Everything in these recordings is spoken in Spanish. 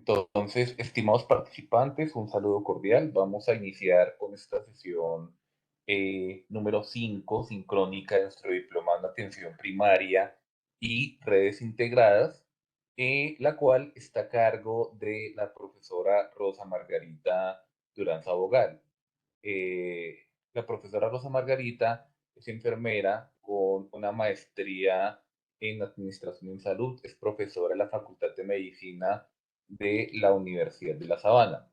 Entonces, estimados participantes, un saludo cordial. Vamos a iniciar con esta sesión número 5, sincrónica de nuestro diplomado en atención primaria y redes integradas, la cual está a cargo de la profesora Rosa Margarita Durán Sabogal. Eh, la profesora Rosa Margarita es enfermera con una maestría en Administración en Salud, es profesora de la Facultad de Medicina de la Universidad de La Sabana.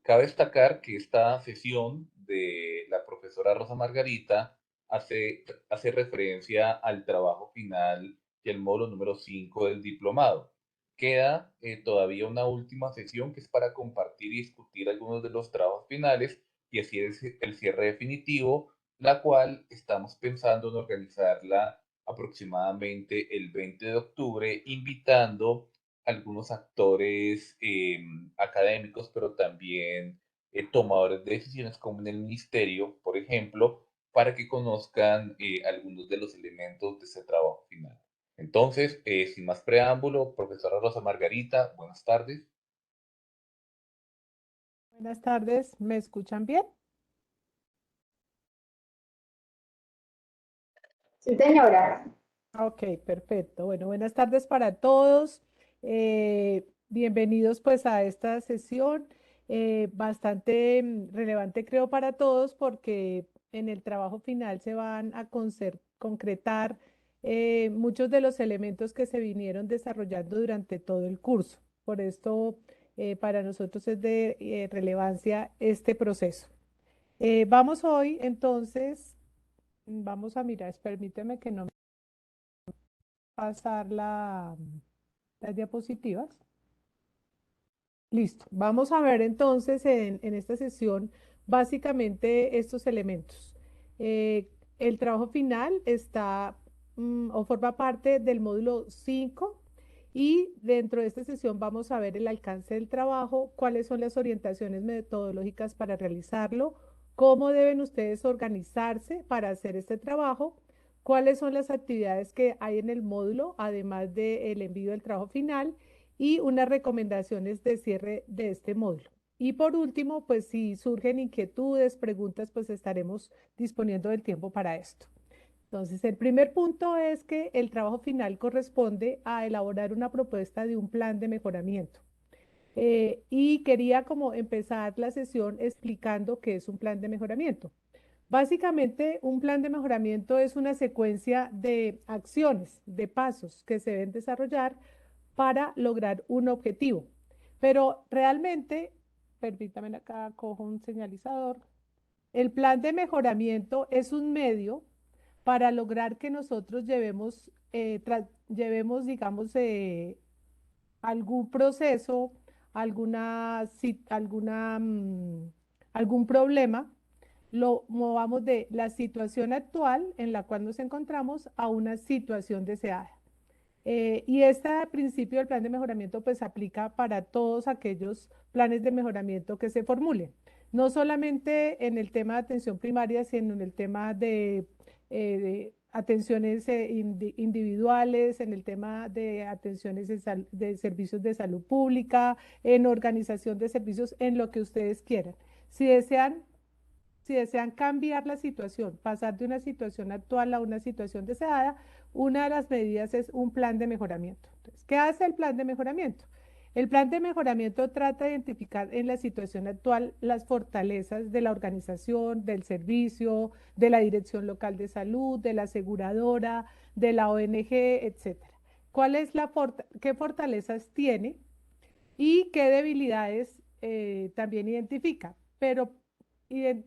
Cabe destacar que esta sesión de la profesora Rosa Margarita hace referencia al trabajo final y el módulo número 5 del diplomado. Queda todavía una última sesión que es para compartir y discutir algunos de los trabajos finales y así es el cierre definitivo, la cual estamos pensando en organizarla aproximadamente el 20 de octubre, invitando algunos actores académicos, pero también tomadores de decisiones como en el ministerio, por ejemplo, para que conozcan algunos de los elementos de ese trabajo final. Entonces, sin más preámbulo, profesora Rosa Margarita, buenas tardes. Buenas tardes, ¿me escuchan bien? Sí, señora. Ok, perfecto. Bueno, buenas tardes para todos. Bienvenidos pues a esta sesión bastante relevante creo para todos porque en el trabajo final se van a concretar muchos de los elementos que se vinieron desarrollando durante todo el curso. Por esto para nosotros es de relevancia este proceso. Vamos hoy entonces, vamos a mirar, permíteme que no pasar las diapositivas. Listo. Vamos a ver entonces en esta sesión básicamente estos elementos. Eh, el trabajo final está o forma parte del módulo 5 y dentro de esta sesión vamos a ver el alcance del trabajo, cuáles son las orientaciones metodológicas para realizarlo, cómo deben ustedes organizarse para hacer este trabajo, cuáles son las actividades que hay en el módulo, además del envío del trabajo final y unas recomendaciones de cierre de este módulo. Y por último, pues si surgen inquietudes, preguntas, pues estaremos disponiendo del tiempo para esto. Entonces, el primer punto es que el trabajo final corresponde a elaborar una propuesta de un plan de mejoramiento. Y quería como empezar la sesión explicando qué es un plan de mejoramiento. Básicamente, un plan de mejoramiento es una secuencia de acciones, de pasos que se deben desarrollar para lograr un objetivo. Pero realmente, permítanme acá, cojo un señalizador. El plan de mejoramiento es un medio para lograr que nosotros llevemos, digamos, algún proceso, algún problema, lo movamos de la situación actual en la cual nos encontramos a una situación deseada. Y este principio del plan de mejoramiento pues aplica para todos aquellos planes de mejoramiento que se formulen, no solamente en el tema de atención primaria, sino en el tema de atenciones individuales, en el tema de atenciones de servicios de salud pública, en organización de servicios, en lo que ustedes quieran. Si desean si desean cambiar la situación, pasar de una situación actual a una situación deseada, una de las medidas es un plan de mejoramiento. Entonces, ¿qué hace el plan de mejoramiento? El plan de mejoramiento trata de identificar en la situación actual las fortalezas de la organización, del servicio, de la dirección local de salud, de la aseguradora, de la ONG, etcétera. ¿Qué fortalezas tiene y qué debilidades también identifica? Pero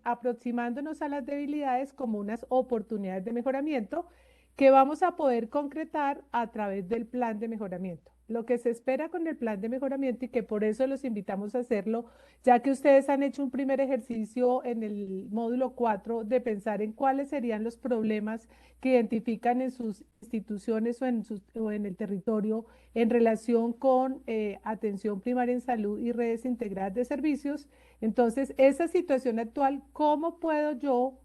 aproximándonos a las debilidades como unas oportunidades de mejoramiento que vamos a poder concretar a través del plan de mejoramiento. Lo que se espera con el plan de mejoramiento y que por eso los invitamos a hacerlo, ya que ustedes han hecho un primer ejercicio en el módulo 4 de pensar en cuáles serían los problemas que identifican en sus instituciones o en el territorio en relación con atención primaria en salud y redes integradas de servicios. Entonces, esa situación actual, ¿cómo puedo yo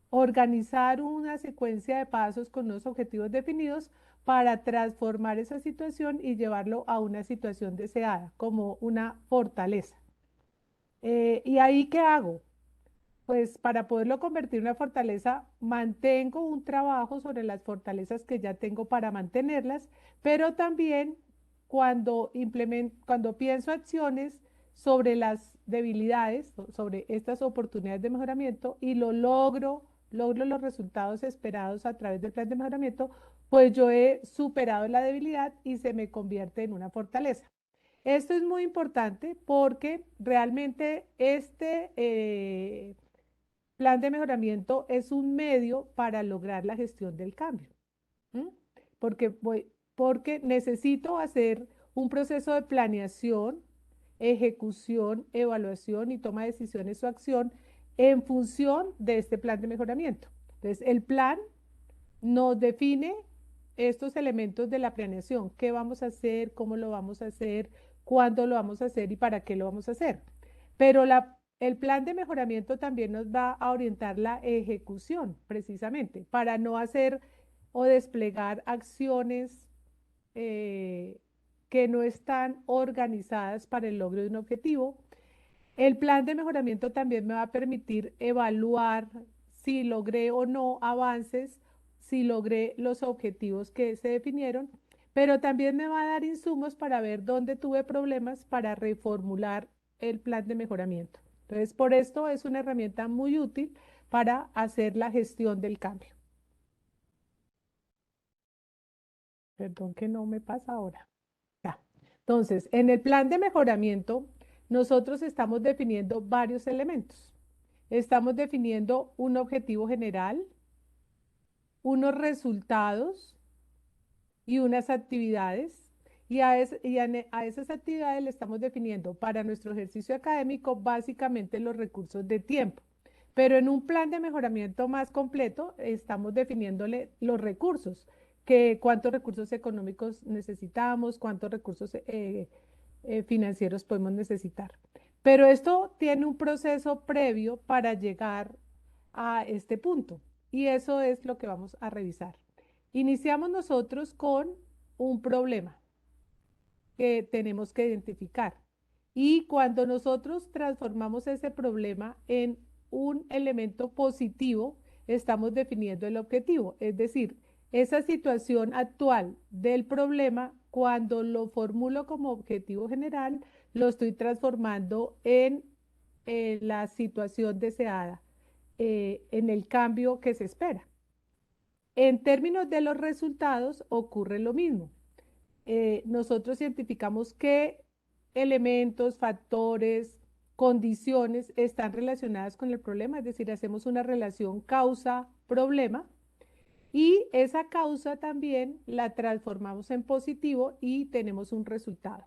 organizar una secuencia de pasos con unos objetivos definidos para transformar esa situación y llevarlo a una situación deseada, como una fortaleza. ¿Y ahí qué hago? Pues para poderlo convertir en una fortaleza, mantengo un trabajo sobre las fortalezas que ya tengo para mantenerlas, pero también cuando pienso acciones sobre las debilidades, sobre estas oportunidades de mejoramiento y logro los resultados esperados a través del plan de mejoramiento, pues yo he superado la debilidad y se me convierte en una fortaleza. Esto es muy importante porque realmente plan de mejoramiento es un medio para lograr la gestión del cambio. ¿M? Porque, porque necesito hacer un proceso de planeación, ejecución, evaluación y toma de decisiones o acción en función de este plan de mejoramiento. Entonces, el plan nos define estos elementos de la planeación, qué vamos a hacer, cómo lo vamos a hacer, cuándo lo vamos a hacer y para qué lo vamos a hacer. Pero el plan de mejoramiento también nos va a orientar la ejecución, precisamente, para no hacer o desplegar acciones que no están organizadas para el logro de un objetivo. El plan de mejoramiento también me va a permitir evaluar si logré o no avances, si logré los objetivos que se definieron, pero también me va a dar insumos para ver dónde tuve problemas para reformular el plan de mejoramiento. Entonces, por esto es una herramienta muy útil para hacer la gestión del cambio. Perdón que no me pasa ahora. Ya. Entonces, en el plan de mejoramiento, nosotros estamos definiendo varios elementos. Estamos definiendo un objetivo general, unos resultados y unas actividades. A esas actividades le estamos definiendo para nuestro ejercicio académico básicamente los recursos de tiempo. Pero en un plan de mejoramiento más completo estamos definiéndole los recursos, que cuántos recursos económicos necesitamos, cuántos recursos financieros podemos necesitar. Pero esto tiene un proceso previo para llegar a este punto y eso es lo que vamos a revisar. Iniciamos nosotros con un problema que tenemos que identificar y cuando nosotros transformamos ese problema en un elemento positivo, estamos definiendo el objetivo, es decir, esa situación actual del problema, cuando lo formulo como objetivo general, lo estoy transformando en la situación deseada, en el cambio que se espera. En términos de los resultados ocurre lo mismo. Nosotros identificamos qué elementos, factores, condiciones están relacionadas con el problema, es decir, hacemos una relación causa-problema y esa causa también la transformamos en positivo y tenemos un resultado.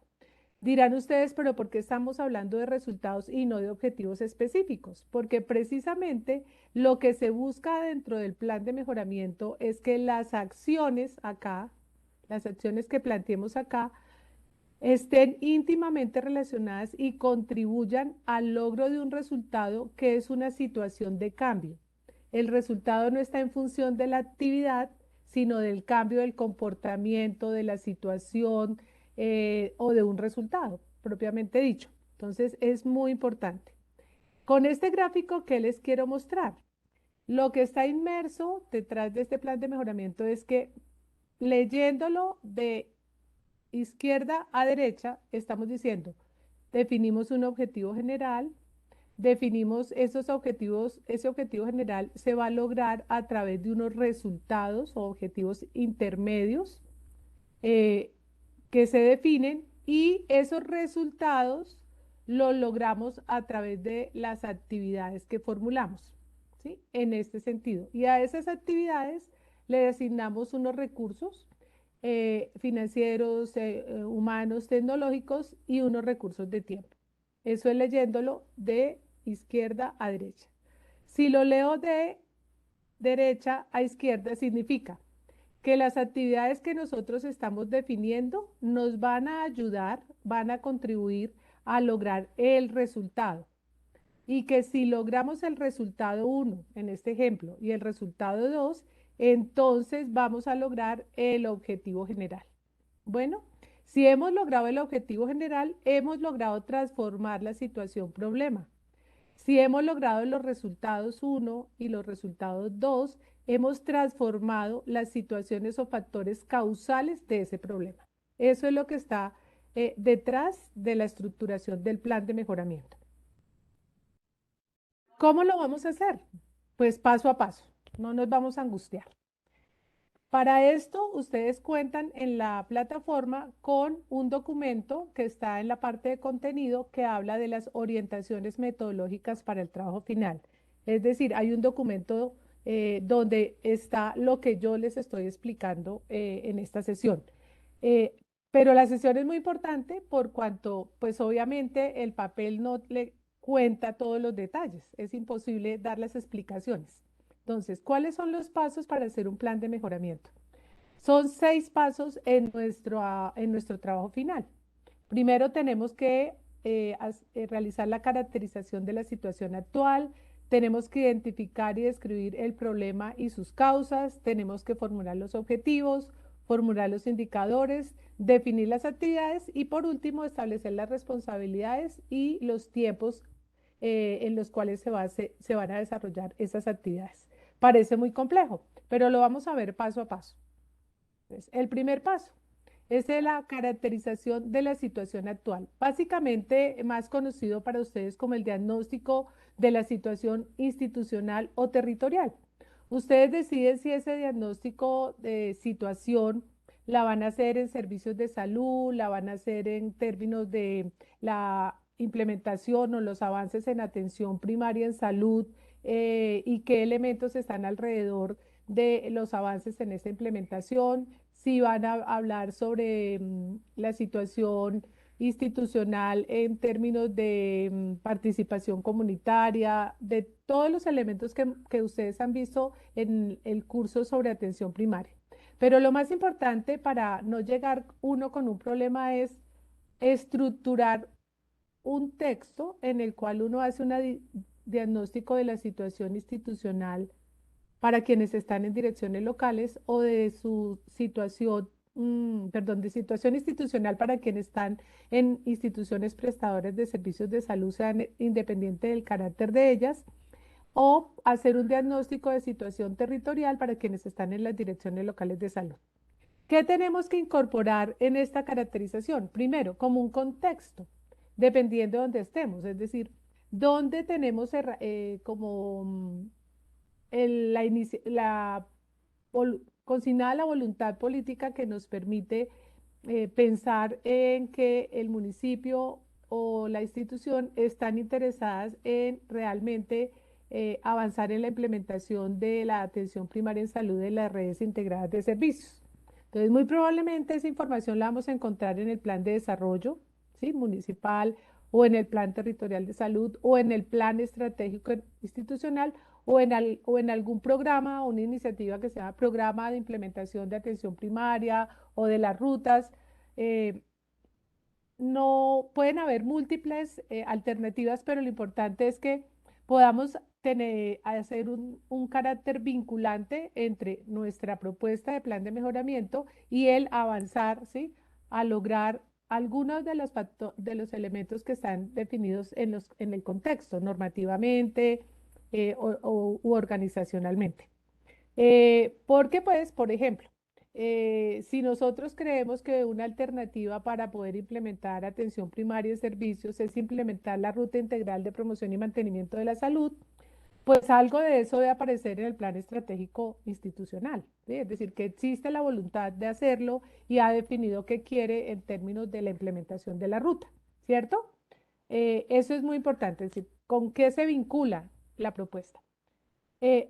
Dirán ustedes, pero ¿por qué estamos hablando de resultados y no de objetivos específicos? Porque precisamente lo que se busca dentro del plan de mejoramiento es que las acciones acá, las acciones que planteemos acá, estén íntimamente relacionadas y contribuyan al logro de un resultado que es una situación de cambio. El resultado no está en función de la actividad, sino del cambio del comportamiento, de la situación o de un resultado, propiamente dicho. Entonces, es muy importante. Con este gráfico, ¿qué les quiero mostrar? Lo que está inmerso detrás de este plan de mejoramiento es que leyéndolo de izquierda a derecha, estamos diciendo, definimos un objetivo general, definimos esos objetivos, ese objetivo general se va a lograr a través de unos resultados o objetivos intermedios eh, que se definen y esos resultados los logramos a través de las actividades que formulamos, ¿sí? En este sentido. Y a esas actividades le designamos unos recursos financieros, humanos, tecnológicos y unos recursos de tiempo. Eso es leyéndolo de izquierda a derecha. Si lo leo de derecha a izquierda, significa que las actividades que nosotros estamos definiendo nos van a ayudar, van a contribuir a lograr el resultado. Y que si logramos el resultado 1 en este ejemplo y el resultado 2, entonces vamos a lograr el objetivo general. Bueno, si hemos logrado el objetivo general, hemos logrado transformar la situación problema. Si hemos logrado los resultados uno y los resultados 2, hemos transformado las situaciones o factores causales de ese problema. Eso es lo que está detrás de la estructuración del plan de mejoramiento. ¿Cómo lo vamos a hacer? Pues paso a paso, no nos vamos a angustiar. Para esto, ustedes cuentan en la plataforma con un documento que está en la parte de contenido que habla de las orientaciones metodológicas para el trabajo final. Es decir, hay un documento donde está lo que yo les estoy explicando en esta sesión. Eh, pero la sesión es muy importante por cuanto, pues obviamente el papel no le cuenta todos los detalles. Es imposible dar las explicaciones. Entonces, ¿cuáles son los pasos para hacer un plan de mejoramiento? Son 6 pasos en nuestro trabajo final. Primero tenemos que realizar la caracterización de la situación actual, tenemos que identificar y describir el problema y sus causas, tenemos que formular los objetivos, formular los indicadores, definir las actividades y por último establecer las responsabilidades y los tiempos en los cuales se van a desarrollar esas actividades. Parece muy complejo, pero lo vamos a ver paso a paso. Entonces, el primer paso es la caracterización de la situación actual, básicamente más conocido para ustedes como el diagnóstico de la situación institucional o territorial. Ustedes deciden si ese diagnóstico de situación la van a hacer en servicios de salud, la van a hacer en términos de la implementación o los avances en atención primaria en salud y qué elementos están alrededor de los avances en esa implementación, si van a hablar sobre la situación institucional en términos de participación comunitaria, de todos los elementos que ustedes han visto en el curso sobre atención primaria. Pero lo más importante para no llegar uno con un problema es estructurar un texto en el cual uno hace un diagnóstico de la situación institucional para quienes están en direcciones locales o de su situación, perdón, de situación institucional para quienes están en instituciones prestadoras de servicios de salud, sean independiente del carácter de ellas, o hacer un diagnóstico de situación territorial para quienes están en las direcciones locales de salud. ¿Qué tenemos que incorporar en esta caracterización? Primero, como un contexto, dependiendo de donde estemos, es decir, dónde tenemos como consignada la voluntad política que nos permite pensar en que el municipio o la institución están interesadas en realmente avanzar en la implementación de la atención primaria en salud de las redes integradas de servicios. Entonces, muy probablemente esa información la vamos a encontrar en el plan de desarrollo, ¿sí? Municipal o en el plan territorial de salud o en el plan estratégico institucional o en algún programa o una iniciativa que sea programa de implementación de atención primaria o de las rutas. eh, no pueden haber múltiples alternativas, pero lo importante es que podamos hacer un carácter vinculante entre nuestra propuesta de plan de mejoramiento y el avanzar, ¿sí? A lograr algunos de los elementos que están definidos en el contexto, normativamente u organizacionalmente. Porque, pues, por ejemplo, si nosotros creemos que una alternativa para poder implementar atención primaria y servicios es implementar la ruta integral de promoción y mantenimiento de la salud, pues algo de eso debe aparecer en el plan estratégico institucional, ¿sí? Es decir, que existe la voluntad de hacerlo y ha definido qué quiere en términos de la implementación de la ruta, ¿cierto? Eso es muy importante, es decir, con qué se vincula la propuesta.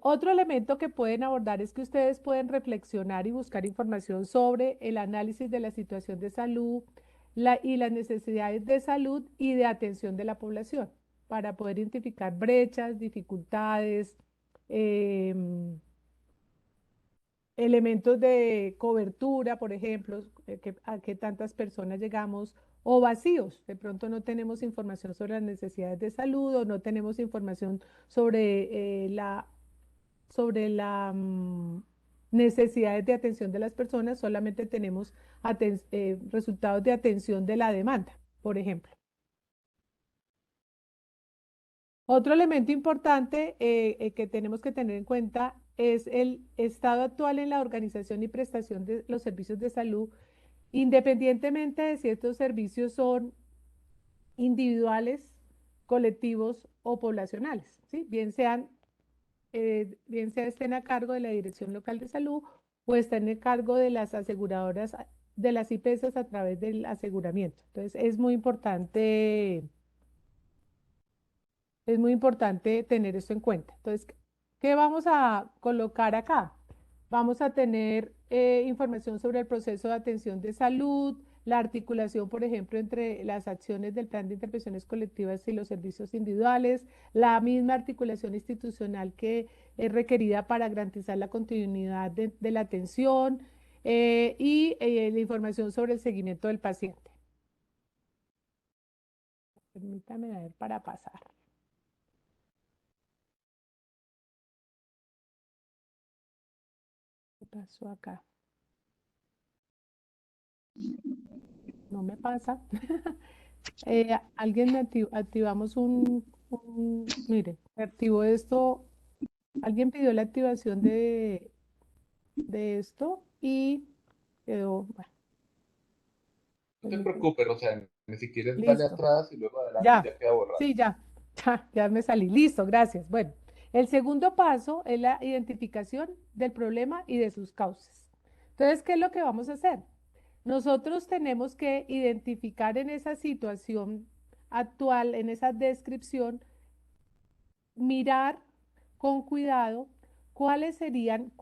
Otro elemento que pueden abordar es que ustedes pueden reflexionar y buscar información sobre el análisis de la situación de salud y las necesidades de salud y de atención de la población para poder identificar brechas, dificultades, em, elementos de cobertura, por ejemplo, a qué tantas personas llegamos, o vacíos. De pronto no tenemos información sobre las necesidades de salud o no tenemos información sobre sobre la necesidades de atención de las personas, solamente tenemos resultados de atención de la demanda, por ejemplo. Otro elemento importante que tenemos que tener en cuenta es el estado actual en la organización y prestación de los servicios de salud, independientemente de si estos servicios son individuales, colectivos o poblacionales, ¿sí? Bien sea estén a cargo de la Dirección Local de Salud o estén a cargo de las aseguradoras, de las IPS a través del aseguramiento. Entonces, es muy importante tener esto en cuenta. Entonces, ¿qué vamos a colocar acá? Vamos a tener información sobre el proceso de atención de salud, la articulación, por ejemplo, entre las acciones del plan de intervenciones colectivas y los servicios individuales, la misma articulación institucional que es requerida para garantizar la continuidad de la atención y la información sobre el seguimiento del paciente. Permítame a ver para pasar. ¿Qué pasó acá? No me pasa. Alguien me activamos mire, me activó esto, alguien pidió la activación de esto y quedó, bueno, No te permítame. preocupes, o sea, ni siquiera dale Listo, atrás y luego adelante y ya, ya queda borrado. sí, ya, ya me salí, listo, gracias. Bueno, el segundo paso es la identificación del problema y de sus causas. Entonces, ¿qué es lo que vamos a hacer? Nosotros tenemos que identificar en esa situación actual, en esa descripción, mirar con cuidado cuáles serían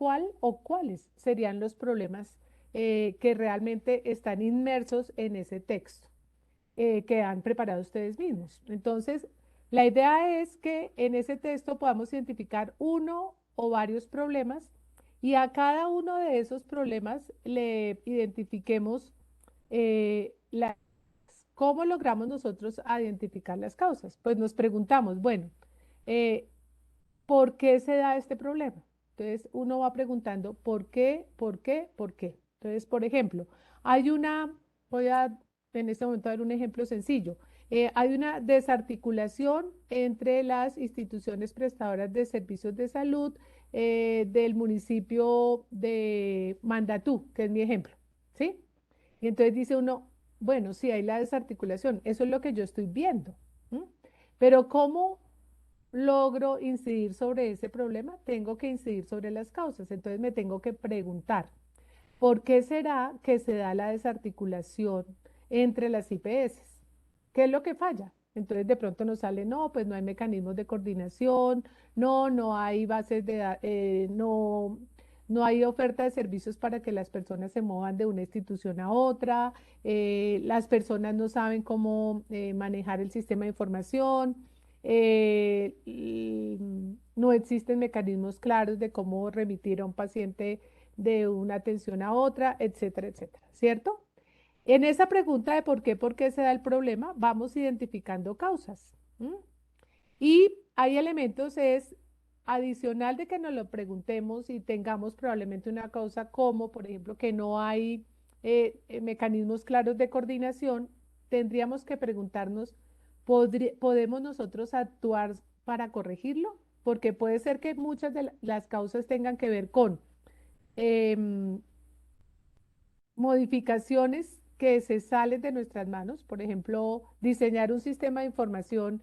los problemas que realmente están inmersos en ese texto que han preparado ustedes mismos. Entonces, la idea es que en ese texto podamos identificar uno o varios problemas y a cada uno de esos problemas le identifiquemos ¿cómo logramos nosotros identificar las causas? Pues nos preguntamos, bueno, eh, ¿por qué se da este problema? Entonces uno va preguntando, ¿por qué? ¿Por qué? ¿Por qué? Entonces, por ejemplo, hay una, voy a en este momento dar un ejemplo sencillo. Hay una desarticulación entre las instituciones prestadoras de servicios de salud del municipio de Mandatú, que es mi ejemplo, ¿sí? Y entonces dice uno, bueno, sí, hay la desarticulación, eso es lo que yo estoy viendo. ¿M? Pero ¿cómo logro incidir sobre ese problema? Tengo que incidir sobre las causas. Entonces me tengo que preguntar, ¿por qué será que se da la desarticulación entre las IPS? ¿Qué es lo que falla? Entonces de pronto nos sale, no, pues no hay mecanismos de coordinación, no hay bases no hay oferta de servicios para que las personas se muevan de una institución a otra, las personas no saben cómo manejar el sistema de información, no existen mecanismos claros de cómo remitir a un paciente de una atención a otra, etcétera, etcétera, ¿cierto? En esa pregunta de por qué se da el problema, vamos identificando causas. ¿M? Y hay elementos, es adicional de que nos lo preguntemos y tengamos probablemente una causa como, por ejemplo, que no hay mecanismos claros de coordinación, tendríamos que preguntarnos, ¿podemos nosotros actuar para corregirlo? Porque puede ser que muchas de las causas tengan que ver con em, modificaciones que se salen de nuestras manos, por ejemplo, diseñar un sistema de información,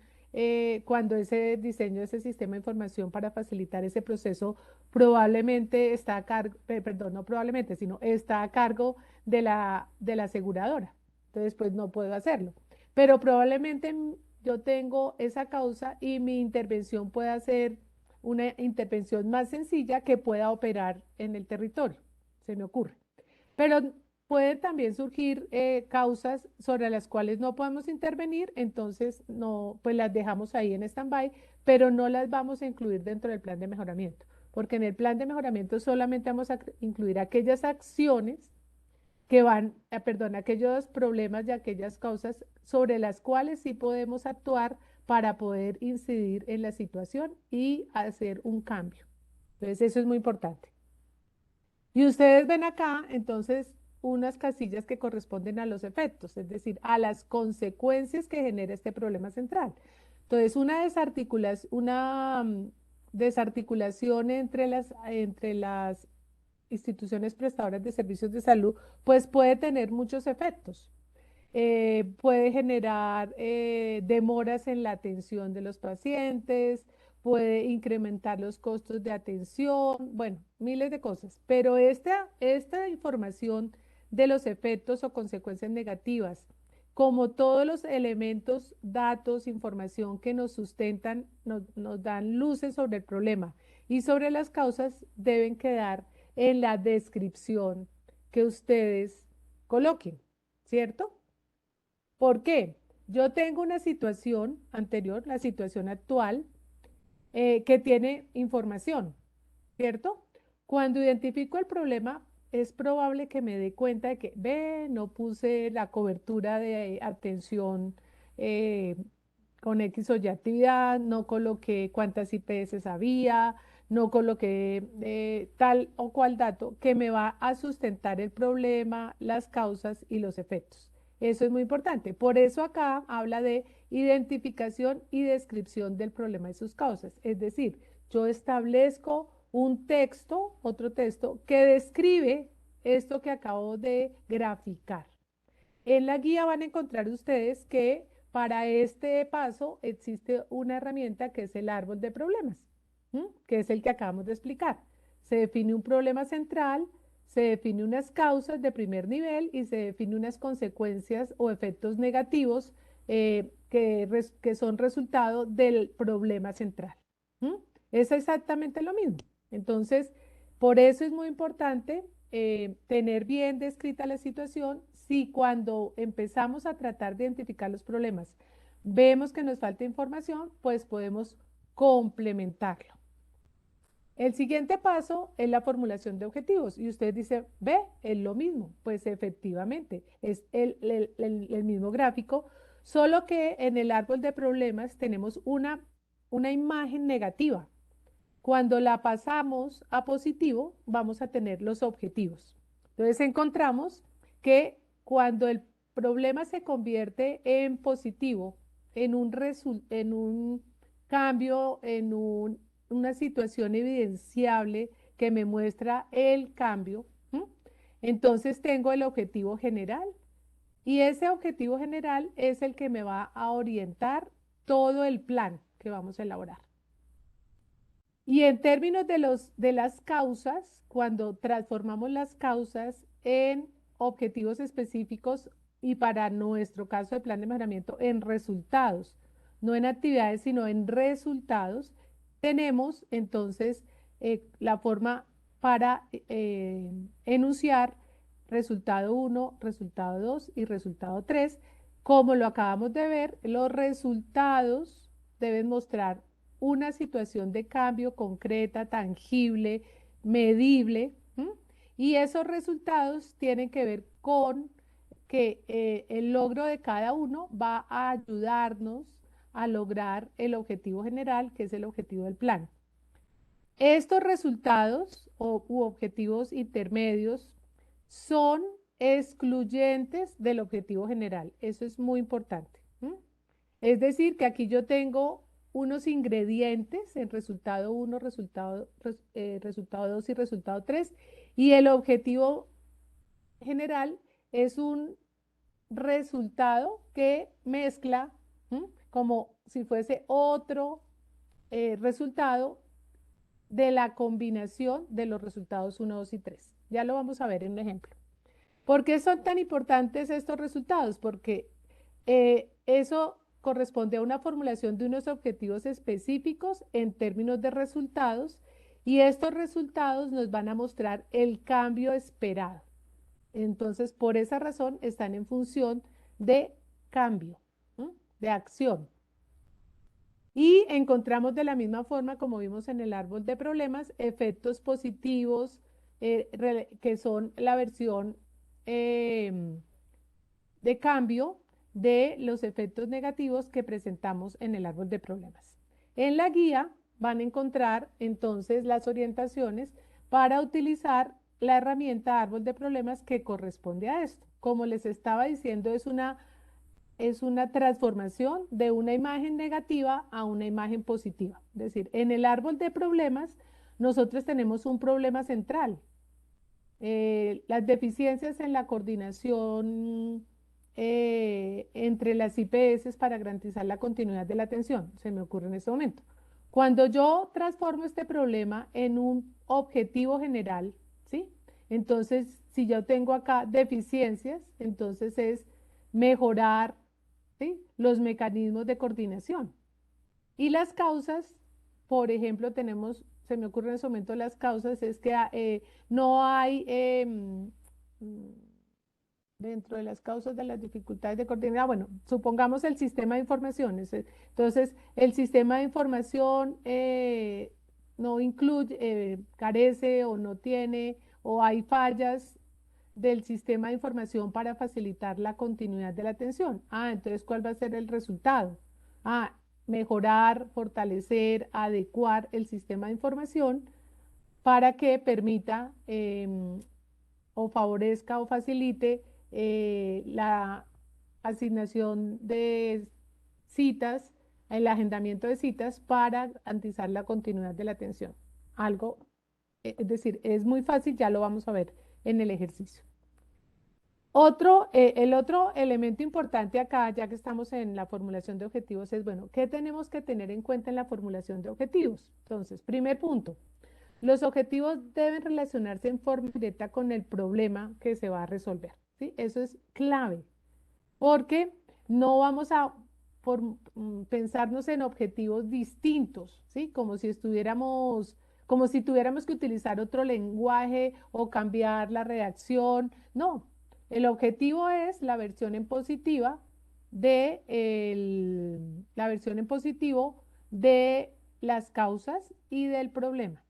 cuando ese diseño de ese sistema de información para facilitar ese proceso probablemente está a cargo, perdón, no probablemente, sino está a cargo de la aseguradora. Entonces, pues no puedo hacerlo. Pero probablemente yo tengo esa causa y mi intervención pueda ser una intervención más sencilla que pueda operar en el territorio. Se me ocurre. Pero pueden también surgir causas sobre las cuales no podemos intervenir, entonces no, pues las dejamos ahí en stand-by, pero no las vamos a incluir dentro del plan de mejoramiento, porque en el plan de mejoramiento solamente vamos a incluir aquellas acciones que van, perdón, aquellos problemas y aquellas causas sobre las cuales sí podemos actuar para poder incidir en la situación y hacer un cambio. Entonces, eso es muy importante. Y ustedes ven acá, entonces, unas casillas que corresponden a los efectos, es decir, a las consecuencias que genera este problema central. Entonces, una desarticulación entre las instituciones prestadoras de servicios de salud, pues puede tener muchos efectos. Puede generar demoras en la atención de los pacientes, puede incrementar los costos de atención, bueno, miles de cosas. Pero esta información de los efectos o consecuencias negativas, como todos los elementos, datos, información que nos sustentan, nos dan luces sobre el problema y sobre las causas, deben quedar en la descripción que ustedes coloquen, ¿cierto? ¿Por qué? Yo tengo una situación anterior, la situación actual, que tiene información, ¿cierto? Cuando identifico el problema, es probable que me dé cuenta de que, ve, no puse la cobertura de atención eh, con X o Y actividad, no coloqué cuántas IPS había, no coloqué tal o cual dato que me va a sustentar el problema, las causas y los efectos. Eso es muy importante. Por eso acá habla de identificación y descripción del problema y sus causas. Es decir, yo establezco un texto, otro texto, que describe esto que acabo de graficar. En la guía van a encontrar ustedes que para este paso existe una herramienta que es el árbol de problemas, que es el que acabamos de explicar. Se define un problema central, se define unas causas de primer nivel y se define unas consecuencias o efectos negativos que son resultado del problema central. Es exactamente lo mismo. Entonces, por eso es muy importante tener bien descrita la situación. Si cuando empezamos a tratar de identificar los problemas vemos que nos falta información, pues podemos complementarlo. El siguiente paso es la formulación de objetivos. Y usted dice, ve, es lo mismo. Pues efectivamente, es el mismo gráfico, solo que en el árbol de problemas tenemos una imagen negativa. Cuando la pasamos a positivo, vamos a tener los objetivos. Entonces encontramos que cuando el problema se convierte en positivo, en un cambio, una situación evidenciable que me muestra el cambio, entonces tengo el objetivo general y ese objetivo general es el que me va a orientar todo el plan que vamos a elaborar. Y en términos de las causas, cuando transformamos las causas en objetivos específicos y para nuestro caso de plan de mejoramiento en resultados, no en actividades, sino en resultados, tenemos entonces la forma para enunciar resultado 1, resultado 2 y resultado 3. Como lo acabamos de ver, los resultados deben mostrar una situación de cambio concreta, tangible, medible, y esos resultados tienen que ver con que el logro de cada uno va a ayudarnos a lograr el objetivo general, que es el objetivo del plan. Estos resultados u objetivos intermedios son excluyentes del objetivo general. Eso es muy importante. Es decir, que aquí yo tengo unos ingredientes en resultado 1, resultado 2 y resultado 3, y el objetivo general es un resultado que mezcla como si fuese otro resultado de la combinación de los resultados 1, 2 y 3. Ya lo vamos a ver en un ejemplo. ¿Por qué son tan importantes estos resultados? Porque eso corresponde a una formulación de unos objetivos específicos en términos de resultados y estos resultados nos van a mostrar el cambio esperado. Entonces, por esa razón están en función de cambio, de acción. Y encontramos de la misma forma, como vimos en el árbol de problemas, efectos positivos que son la versión de cambio de los efectos negativos que presentamos en el árbol de problemas. En la guía van a encontrar entonces las orientaciones para utilizar la herramienta árbol de problemas que corresponde a esto. Como les estaba diciendo, es una transformación de una imagen negativa a una imagen positiva. Es decir, en el árbol de problemas, nosotros tenemos un problema central, las deficiencias en la coordinación entre las IPS para garantizar la continuidad de la atención, se me ocurre en este momento. Cuando yo transformo este problema en un objetivo general, ¿sí? Entonces, si yo tengo acá deficiencias, entonces es mejorar, ¿sí?, los mecanismos de coordinación. Y las causas, por ejemplo, tenemos, se me ocurre en ese momento las causas, es que no hay, dentro de las causas de las dificultades de coordinación, bueno, supongamos el sistema de informaciones. Entonces, el sistema de información no incluye, carece o no tiene, o hay fallas del sistema de información para facilitar la continuidad de la atención. Entonces, ¿cuál va a ser el resultado? Mejorar, fortalecer, adecuar el sistema de información para que permita o favorezca o facilite la asignación de citas, el agendamiento de citas para garantizar la continuidad de la atención. Algo, es decir, es muy fácil, ya lo vamos a ver en el ejercicio. El otro elemento importante acá, ya que estamos en la formulación de objetivos, es, bueno, ¿qué tenemos que tener en cuenta en la formulación de objetivos? Entonces, primer punto, los objetivos deben relacionarse en forma directa con el problema que se va a resolver, ¿sí? Eso es clave, porque no vamos a pensarnos en objetivos distintos, ¿sí? Como si tuviéramos que utilizar otro lenguaje o cambiar la redacción. No, el objetivo es la versión en positiva la versión en positivo de las causas y del problema.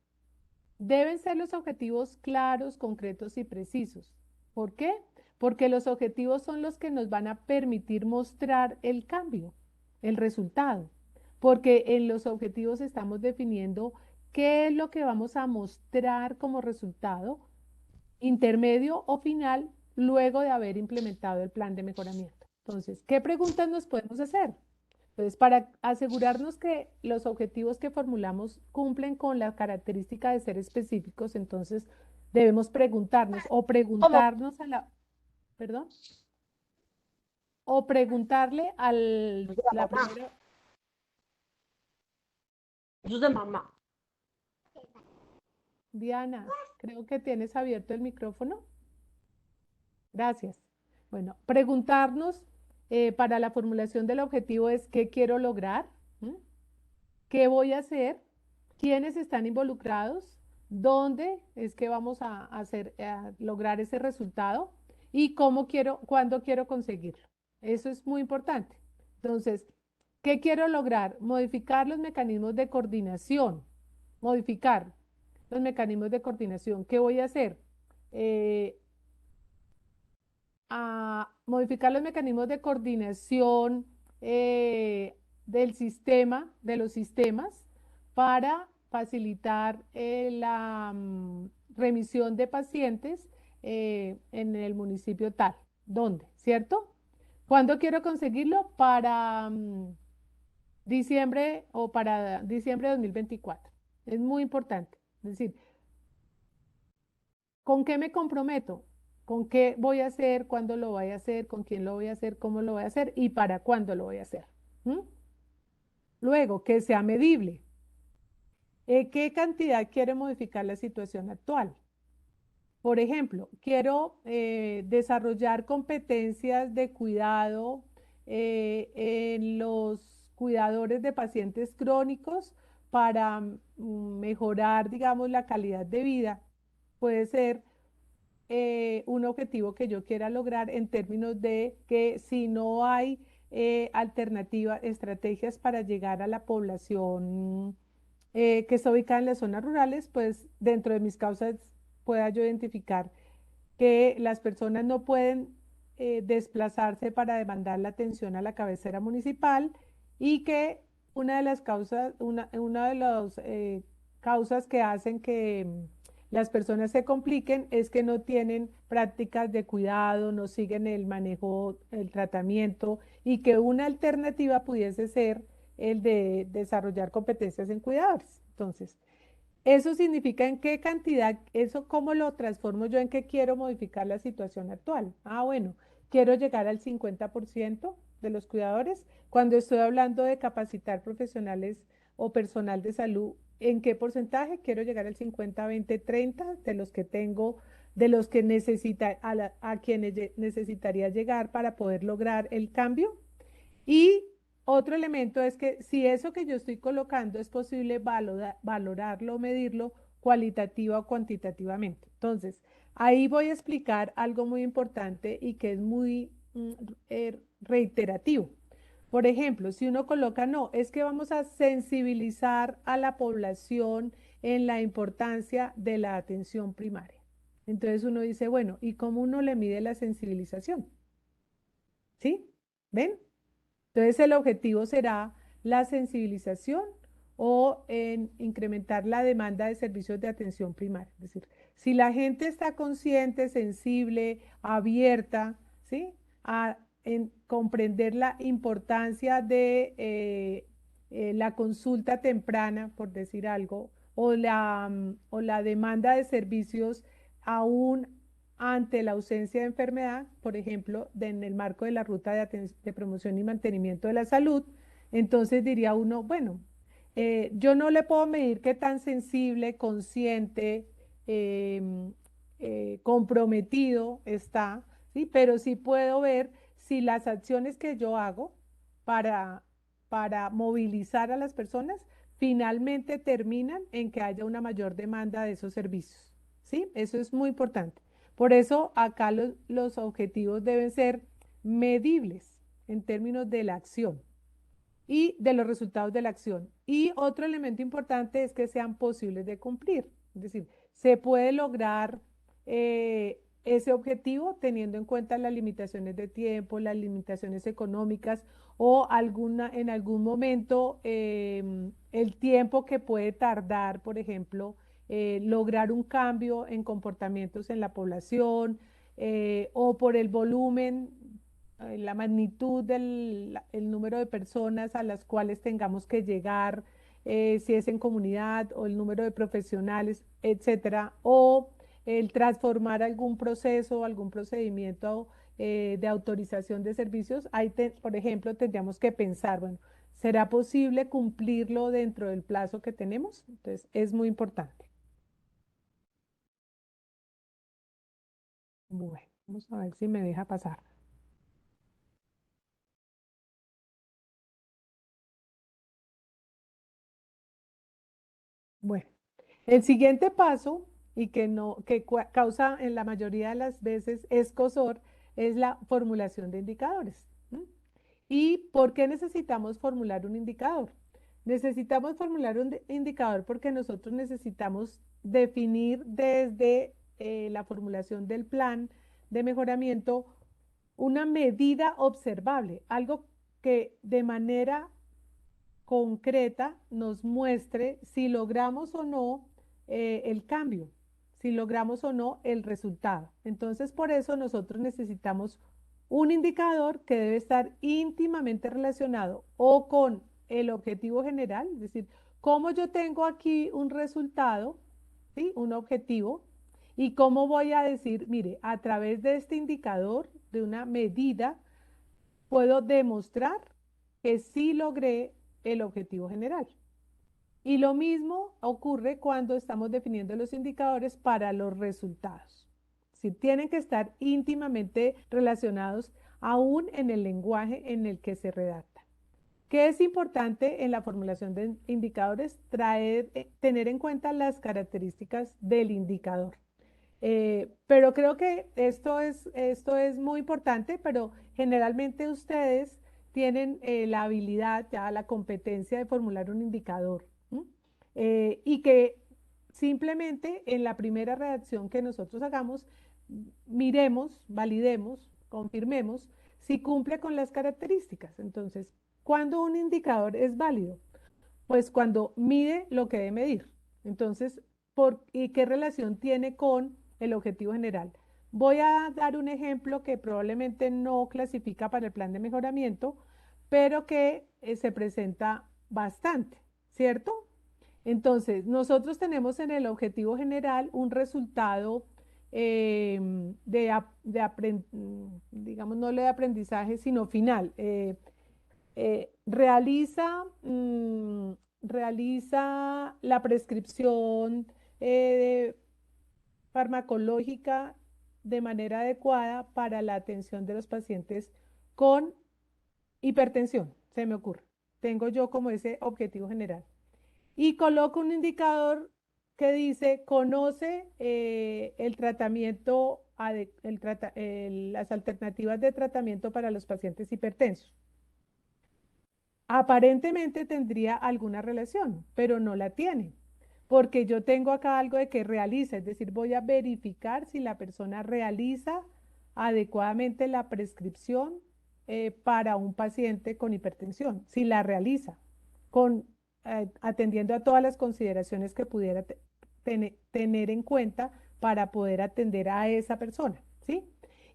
Deben ser los objetivos claros, concretos y precisos. ¿Por qué? Porque los objetivos son los que nos van a permitir mostrar el cambio, el resultado. Porque en los objetivos estamos definiendo qué es lo que vamos a mostrar como resultado intermedio o final luego de haber implementado el plan de mejoramiento. Entonces, ¿qué preguntas nos podemos hacer? Entonces, para asegurarnos que los objetivos que formulamos cumplen con la característica de ser específicos, entonces debemos preguntarnos o ¿Cómo? preguntarnos perdón, o preguntarle la Mamá. primera, Eso es de mamá. Diana, creo que tienes abierto el micrófono. Gracias. Bueno, preguntarnos para la formulación del objetivo es ¿qué quiero lograr? ¿Mm? ¿Qué voy a hacer? ¿Quiénes están involucrados? ¿Dónde es que vamos a lograr ese resultado? ¿Y cuándo quiero conseguirlo? Eso es muy importante. Entonces, ¿qué quiero lograr? Modificar los mecanismos de coordinación. Modificar los mecanismos de coordinación. ¿Qué voy a hacer? Eh, a modificar los mecanismos de coordinación del sistema, de los sistemas, para facilitar la remisión de pacientes en el municipio tal. ¿Dónde? ¿Cierto? ¿Cuándo quiero conseguirlo? Para diciembre o para diciembre de 2024. Es muy importante. Es decir, ¿con qué me comprometo? ¿Con qué voy a hacer? ¿Cuándo lo voy a hacer? ¿Con quién lo voy a hacer? ¿Cómo lo voy a hacer? ¿Y para cuándo lo voy a hacer? ¿Mm? Luego, que sea medible. ¿Qué cantidad quiere modificar la situación actual? Por ejemplo, quiero desarrollar competencias de cuidado en los cuidadores de pacientes crónicos para mejorar, digamos, la calidad de vida. Puede ser un objetivo que yo quiera lograr en términos de que si no hay alternativas, estrategias para llegar a la población que está ubicada en las zonas rurales, pues dentro de mis causas pueda yo identificar que las personas no pueden desplazarse para demandar la atención a la cabecera municipal y que una de las causas, una de las causas que hacen que las personas se compliquen es que no tienen prácticas de cuidado, no siguen el manejo, el tratamiento y que una alternativa pudiese ser el de desarrollar competencias en cuidadores. Entonces, eso significa en qué cantidad, eso cómo lo transformo yo en qué quiero modificar la situación actual. Ah, bueno, quiero llegar al 50% de los cuidadores. Cuando estoy hablando de capacitar profesionales o personal de salud, ¿en qué porcentaje? Quiero llegar al 50, 20, 30 de los que tengo, de los que a quienes necesitaría llegar para poder lograr el cambio. Y otro elemento es que si eso que yo estoy colocando es posible valorarlo, medirlo cualitativa o cuantitativamente. Entonces, ahí voy a explicar algo muy importante y que es muy reiterativo. Por ejemplo, si uno coloca, no, es que vamos a sensibilizar a la población en la importancia de la atención primaria. Entonces uno dice, bueno, ¿y cómo uno le mide la sensibilización? ¿Sí? ¿Ven? Entonces, el objetivo será la sensibilización o en incrementar la demanda de servicios de atención primaria. Es decir, si la gente está consciente, sensible, abierta, ¿sí? En comprender la importancia de la consulta temprana, por decir algo, o la demanda de servicios aún ante la ausencia de enfermedad, por ejemplo, en el marco de la ruta de promoción y mantenimiento de la salud, entonces diría uno, bueno, yo no le puedo medir qué tan sensible, consciente, em, comprometido está, ¿sí? Pero sí puedo ver si las acciones que yo hago para, para movilizar a las personas finalmente terminan en que haya una mayor demanda de esos servicios, ¿sí? Eso es muy importante. Por eso acá los objetivos deben ser medibles en términos de la acción y de los resultados de la acción. Y otro elemento importante es que sean posibles de cumplir. Es decir, se puede lograr ese objetivo teniendo en cuenta las limitaciones de tiempo, las limitaciones económicas o en algún momento el tiempo que puede tardar, por ejemplo, lograr un cambio en comportamientos en la población o por el volumen, la magnitud del el número de personas a las cuales tengamos que llegar, si es en comunidad o el número de profesionales, etcétera, o el transformar algún proceso o algún procedimiento de autorización de servicios. Ahí, por ejemplo, tendríamos que pensar, bueno, ¿será posible cumplirlo dentro del plazo que tenemos? Entonces, es muy importante. Bueno, vamos a ver si me deja pasar. Bueno, el siguiente paso y que no, que causa en la mayoría de las veces escozor es la formulación de indicadores. ¿M? ¿Y por qué necesitamos formular un indicador? Necesitamos formular un indicador porque nosotros necesitamos definir desde la formulación del plan de mejoramiento una medida observable, algo que de manera concreta nos muestre si logramos o no el cambio, si logramos o no el resultado. Entonces, por eso nosotros necesitamos un indicador que debe estar íntimamente relacionado o con el objetivo general, es decir, cómo yo tengo aquí un resultado, ¿sí? Un objetivo, y cómo voy a decir, mire, a través de este indicador, de una medida, puedo demostrar que sí logré el objetivo general. Y lo mismo ocurre cuando estamos definiendo los indicadores para los resultados. Si tienen que estar íntimamente relacionados aún en el lenguaje en el que se redacta. ¿Qué es importante en la formulación de indicadores? Tener en cuenta las características del indicador. Pero creo que esto es muy importante, pero generalmente ustedes tienen la habilidad, ya la competencia de formular un indicador. ¿M? Y que simplemente en la primera redacción que nosotros hagamos, miremos, validemos, confirmemos si cumple con las características. Entonces, ¿cuándo un indicador es válido? Pues cuando mide lo que debe medir. Entonces, y qué relación tiene con el objetivo general. Voy a dar un ejemplo que probablemente no clasifica para el plan de mejoramiento, pero que se presenta bastante, ¿cierto? Entonces, nosotros tenemos en el objetivo general un resultado digamos, no de aprendizaje, sino final. Realiza la prescripción farmacológica de manera adecuada para la atención de los pacientes con hipertensión, se me ocurre. Tengo yo como ese objetivo general. Y coloco un indicador que dice, conoce el tratamiento, las alternativas de tratamiento para los pacientes hipertensos. Aparentemente tendría alguna relación, pero no la tiene, porque yo tengo acá algo de que realiza, es decir, voy a verificar si la persona realiza adecuadamente la prescripción para un paciente con hipertensión, si la realiza, con, atendiendo a todas las consideraciones que pudiera tener en cuenta para poder atender a esa persona, ¿sí?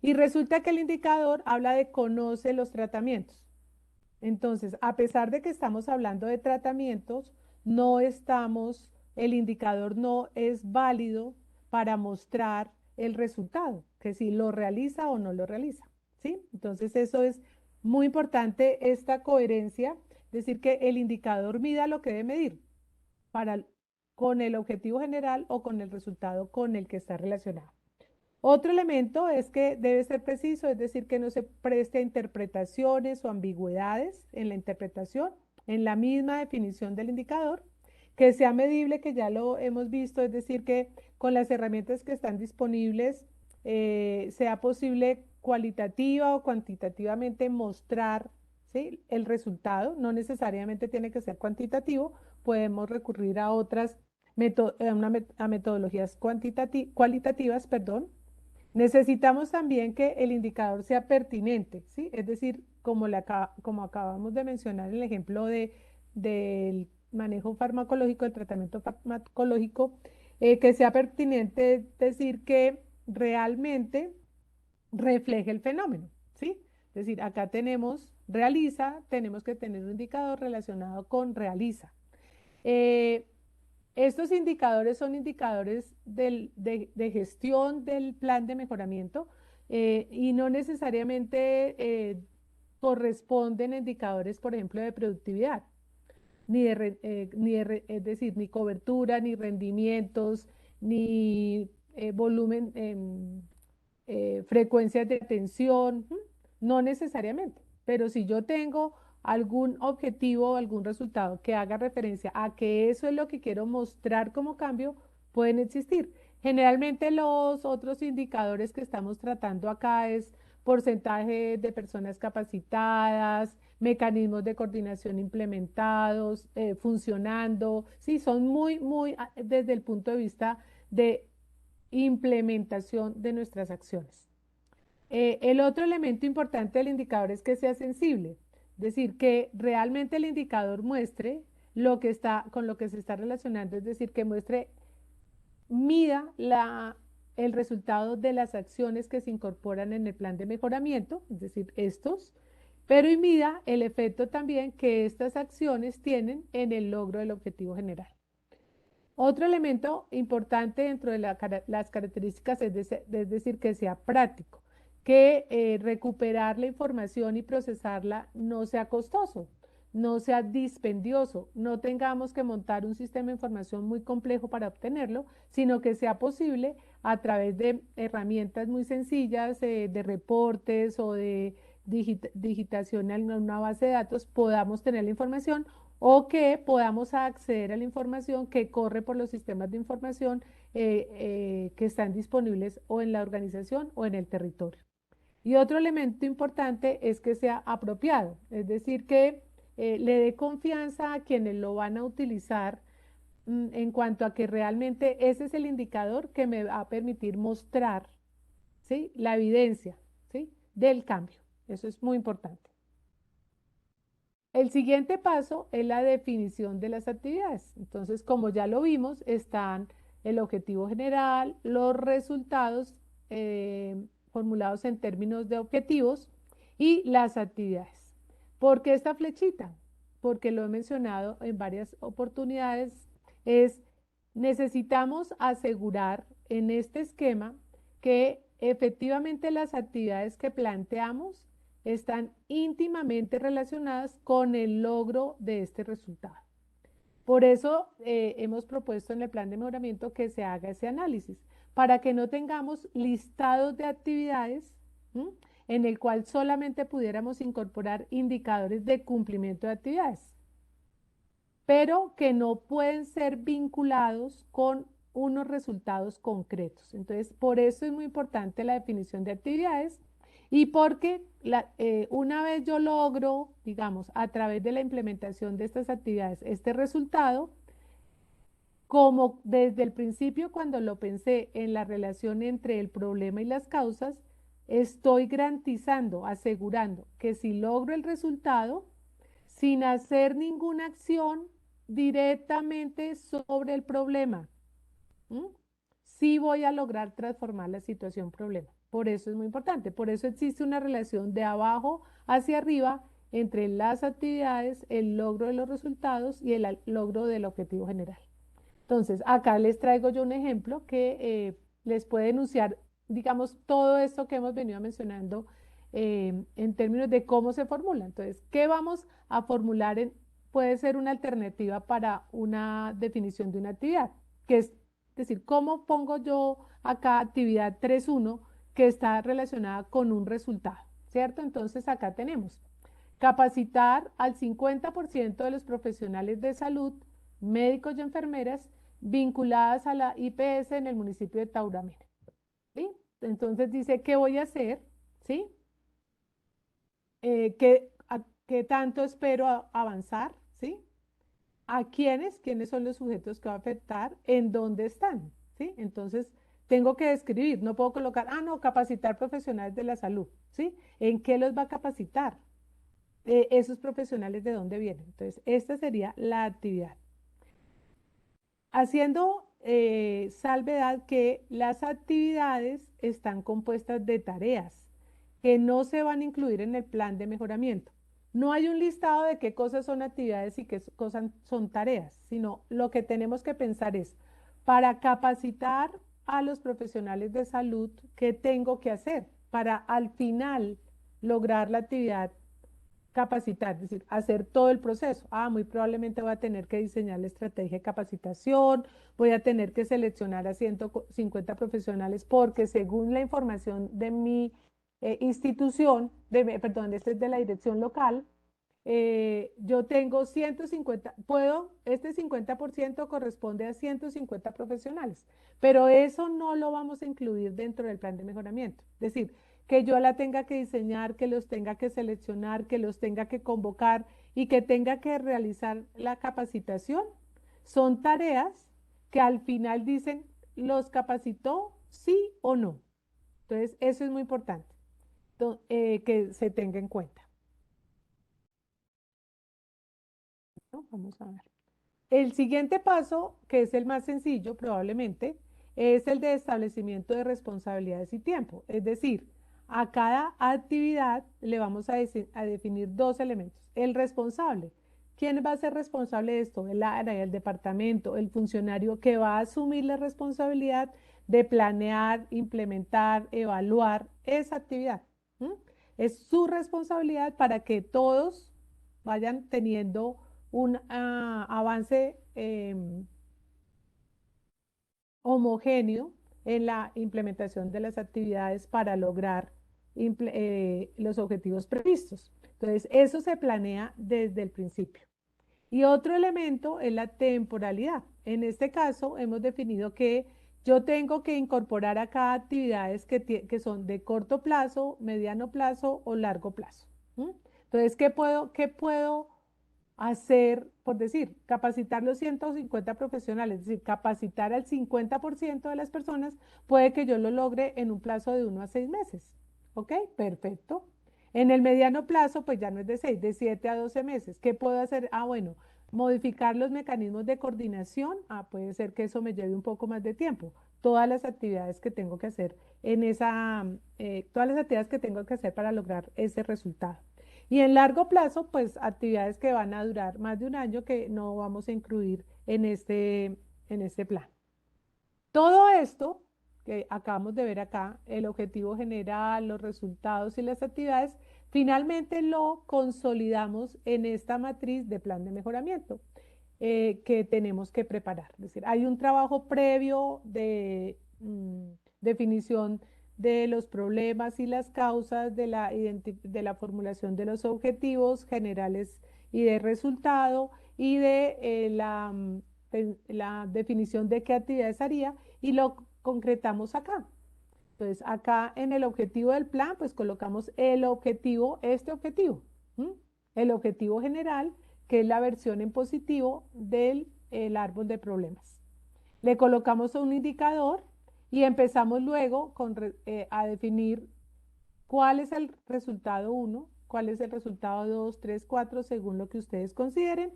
Y resulta que el indicador habla de conoce los tratamientos. Entonces, a pesar de que estamos hablando de tratamientos, el indicador no es válido para mostrar el resultado, que si lo realiza o no lo realiza, ¿sí? Entonces, eso es muy importante, esta coherencia, decir que el indicador mida lo que debe medir para, con el objetivo general o con el resultado con el que está relacionado. Otro elemento es que debe ser preciso, es decir, que no se preste a interpretaciones o ambigüedades en la interpretación, en la misma definición del indicador, que sea medible, que ya lo hemos visto, es decir, que con las herramientas que están disponibles sea posible cualitativa o cuantitativamente mostrar, ¿sí?, el resultado. No necesariamente tiene que ser cuantitativo, podemos recurrir a otras a metodologías cualitativas, perdón. Necesitamos también que el indicador sea pertinente, ¿sí? Es decir, como acabamos de mencionar en el ejemplo del manejo farmacológico, del tratamiento farmacológico, que sea pertinente, es decir, que realmente refleje el fenómeno, ¿sí? Es decir, acá tenemos que tener un indicador relacionado con realiza. Eh, Estos indicadores son indicadores de gestión del plan de mejoramiento y no necesariamente corresponden a indicadores, por ejemplo, de productividad, es decir, ni cobertura, ni rendimientos, ni volumen, frecuencias de atención, no necesariamente, pero si yo tengo algún objetivo o algún resultado que haga referencia a que eso es lo que quiero mostrar como cambio, pueden existir. Generalmente los otros indicadores que estamos tratando acá es porcentaje de personas capacitadas, mecanismos de coordinación implementados, funcionando, sí, son muy desde el punto de vista de implementación de nuestras acciones. El otro elemento importante del indicador es que sea sensible, es decir, que realmente el indicador muestre con lo que se está relacionando, es decir, que mida el resultado de las acciones que se incorporan en el plan de mejoramiento, es decir, pero y mida el efecto también que estas acciones tienen en el logro del objetivo general. Otro elemento importante dentro de las características es decir, que sea práctico, que recuperar la información y procesarla no sea costoso, no sea dispendioso, no tengamos que montar un sistema de información muy complejo para obtenerlo, sino que sea posible a través de herramientas muy sencillas, de reportes o de digitación en una base de datos, podamos tener la información o que podamos acceder a la información que corre por los sistemas de información que están disponibles o en la organización o en el territorio. Y otro elemento importante es que sea apropiado, es decir, que le dé confianza a quienes lo van a utilizar en cuanto a que realmente ese es el indicador que me va a permitir mostrar, ¿sí?, la evidencia, ¿sí?, del cambio. Eso es muy importante. El siguiente paso es la definición de las actividades. Entonces, como ya lo vimos, están el objetivo general, los resultados formulados en términos de objetivos y las actividades. ¿Por qué esta flechita? Porque lo he mencionado en varias oportunidades, es necesitamos asegurar en este esquema que efectivamente las actividades que planteamos están íntimamente relacionadas con el logro de este resultado. Por eso hemos propuesto en el plan de mejoramiento que se haga ese análisis, para que no tengamos listados de actividades, ¿m?, en el cual solamente pudiéramos incorporar indicadores de cumplimiento de actividades, pero que no pueden ser vinculados con unos resultados concretos. Entonces, por eso es muy importante la definición de actividades y porque una vez yo logro, digamos, a través de la implementación de estas actividades, este resultado, como desde el principio cuando lo pensé en la relación entre el problema y las causas, estoy garantizando, asegurando que si logro el resultado, sin hacer ninguna acción directamente sobre el problema, ¿m?, sí voy a lograr transformar la situación problema. Por eso es muy importante. Por eso existe una relación de abajo hacia arriba entre las actividades, el logro de los resultados y el logro del objetivo general. Entonces, acá les traigo yo un ejemplo que les puede enunciar, digamos, todo esto que hemos venido mencionando en términos de cómo se formula. Entonces, ¿qué vamos a formular? Puede ser una alternativa para una definición de una actividad, que es decir, ¿cómo pongo yo acá actividad 3.1 que está relacionada con un resultado? ¿Cierto? Entonces, acá tenemos capacitar al 50% de los profesionales de salud, médicos y enfermeras, vinculadas a la IPS en el municipio de Tauramena. ¿Sí? Entonces dice, ¿qué voy a hacer? ¿Sí? ¿Qué tanto espero avanzar? ¿Sí? ¿A quiénes? ¿Quiénes son los sujetos que va a afectar? ¿En dónde están? ¿Sí? Entonces, tengo que describir, no puedo colocar, no, capacitar profesionales de la salud. ¿Sí? ¿En qué los va a capacitar? Esos profesionales de dónde vienen. Entonces, esta sería la actividad. Haciendo salvedad que las actividades están compuestas de tareas que no se van a incluir en el plan de mejoramiento. No hay un listado de qué cosas son actividades y qué cosas son tareas, sino lo que tenemos que pensar es, para capacitar a los profesionales de salud, ¿qué tengo que hacer para al final lograr la actividad capacitar? Es decir, hacer todo el proceso. Muy probablemente voy a tener que diseñar la estrategia de capacitación, voy a tener que seleccionar a 150 profesionales porque según la información de mi institución, perdón, este es de la dirección local, yo tengo 150, este 50% corresponde a 150 profesionales, pero eso no lo vamos a incluir dentro del plan de mejoramiento. Es decir, que yo la tenga que diseñar, que los tenga que seleccionar, que los tenga que convocar y que tenga que realizar la capacitación, son tareas que al final dicen, ¿los capacitó sí o no? Entonces, eso es muy importante que se tenga en cuenta, ¿no? Vamos a ver. El siguiente paso, que es el más sencillo probablemente, es el de establecimiento de responsabilidades y tiempo. Es decir, a cada actividad le vamos a definir dos elementos. El responsable. ¿Quién va a ser responsable de esto? El área, el departamento, el funcionario que va a asumir la responsabilidad de planear, implementar, evaluar esa actividad. ¿M? Es su responsabilidad para que todos vayan teniendo un avance homogéneo en la implementación de las actividades para lograr los objetivos previstos. Entonces, eso se planea desde el principio. Y otro elemento es la temporalidad. En este caso, hemos definido que yo tengo que incorporar acá actividades que son de corto plazo, mediano plazo o largo plazo. ¿M? Entonces, ¿qué puedo hacer, por decir, capacitar los 150 profesionales? Es decir, capacitar al 50% de las personas, puede que yo lo logre en un plazo de 1 a 6 meses. ¿Ok? Perfecto. En el mediano plazo, pues ya no es de 6, de 7 a 12 meses. ¿Qué puedo hacer? Bueno, Modificar los mecanismos de coordinación, puede ser que eso me lleve un poco más de tiempo. Todas las actividades que tengo que hacer todas las actividades que tengo que hacer para lograr ese resultado. Y en largo plazo, pues actividades que van a durar más de un año que no vamos a incluir en este plan. Todo esto que acabamos de ver acá, el objetivo general, los resultados y las actividades, finalmente lo consolidamos en esta matriz de plan de mejoramiento que tenemos que preparar. Es decir, hay un trabajo previo de definición de los problemas y las causas de la formulación de los objetivos generales y de resultado y de la definición de qué actividades haría y lo concretamos acá. Entonces, acá en el objetivo del plan, pues colocamos el objetivo, este objetivo, ¿m? El objetivo general, que es la versión en positivo del el árbol de problemas. Le colocamos un indicador y empezamos luego a definir cuál es el resultado 1, cuál es el resultado 2, 3, 4, según lo que ustedes consideren.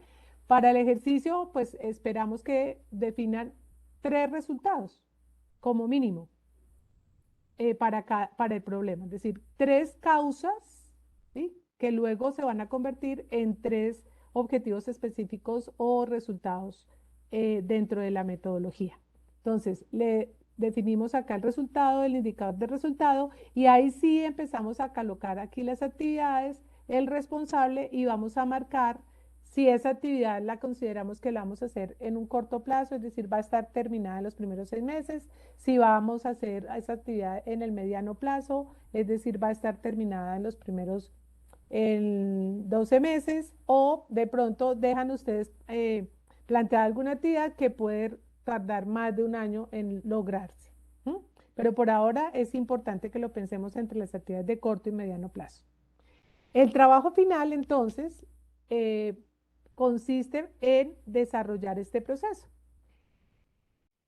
Para el ejercicio, pues esperamos que definan 3 resultados como mínimo para el problema, es decir, 3 causas, ¿sí? Que luego se van a convertir en 3 objetivos específicos o resultados dentro de la metodología. Entonces, le definimos acá el resultado, el indicador de resultado, y ahí sí empezamos a colocar aquí las actividades, el responsable, y vamos a marcar si esa actividad la consideramos que la vamos a hacer en un corto plazo, es decir, va a estar terminada en los primeros 6 meses, si vamos a hacer esa actividad en el mediano plazo, es decir, va a estar terminada en los primeros 12 meses, o de pronto dejan ustedes plantear alguna actividad que puede tardar más de un año en lograrse. ¿M? Pero por ahora es importante que lo pensemos entre las actividades de corto y mediano plazo. El trabajo final, entonces, consiste en desarrollar este proceso.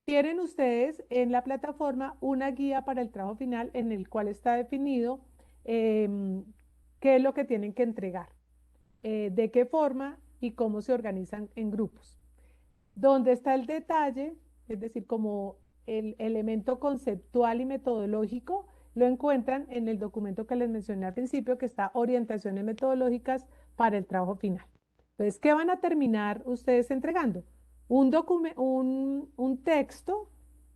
Tienen ustedes en la plataforma una guía para el trabajo final en el cual está definido qué es lo que tienen que entregar, de qué forma y cómo se organizan en grupos. Donde está el detalle, es decir, como el elemento conceptual y metodológico, lo encuentran en el documento que les mencioné al principio, que está orientaciones metodológicas para el trabajo final. Entonces, ¿qué van a terminar ustedes entregando? Un texto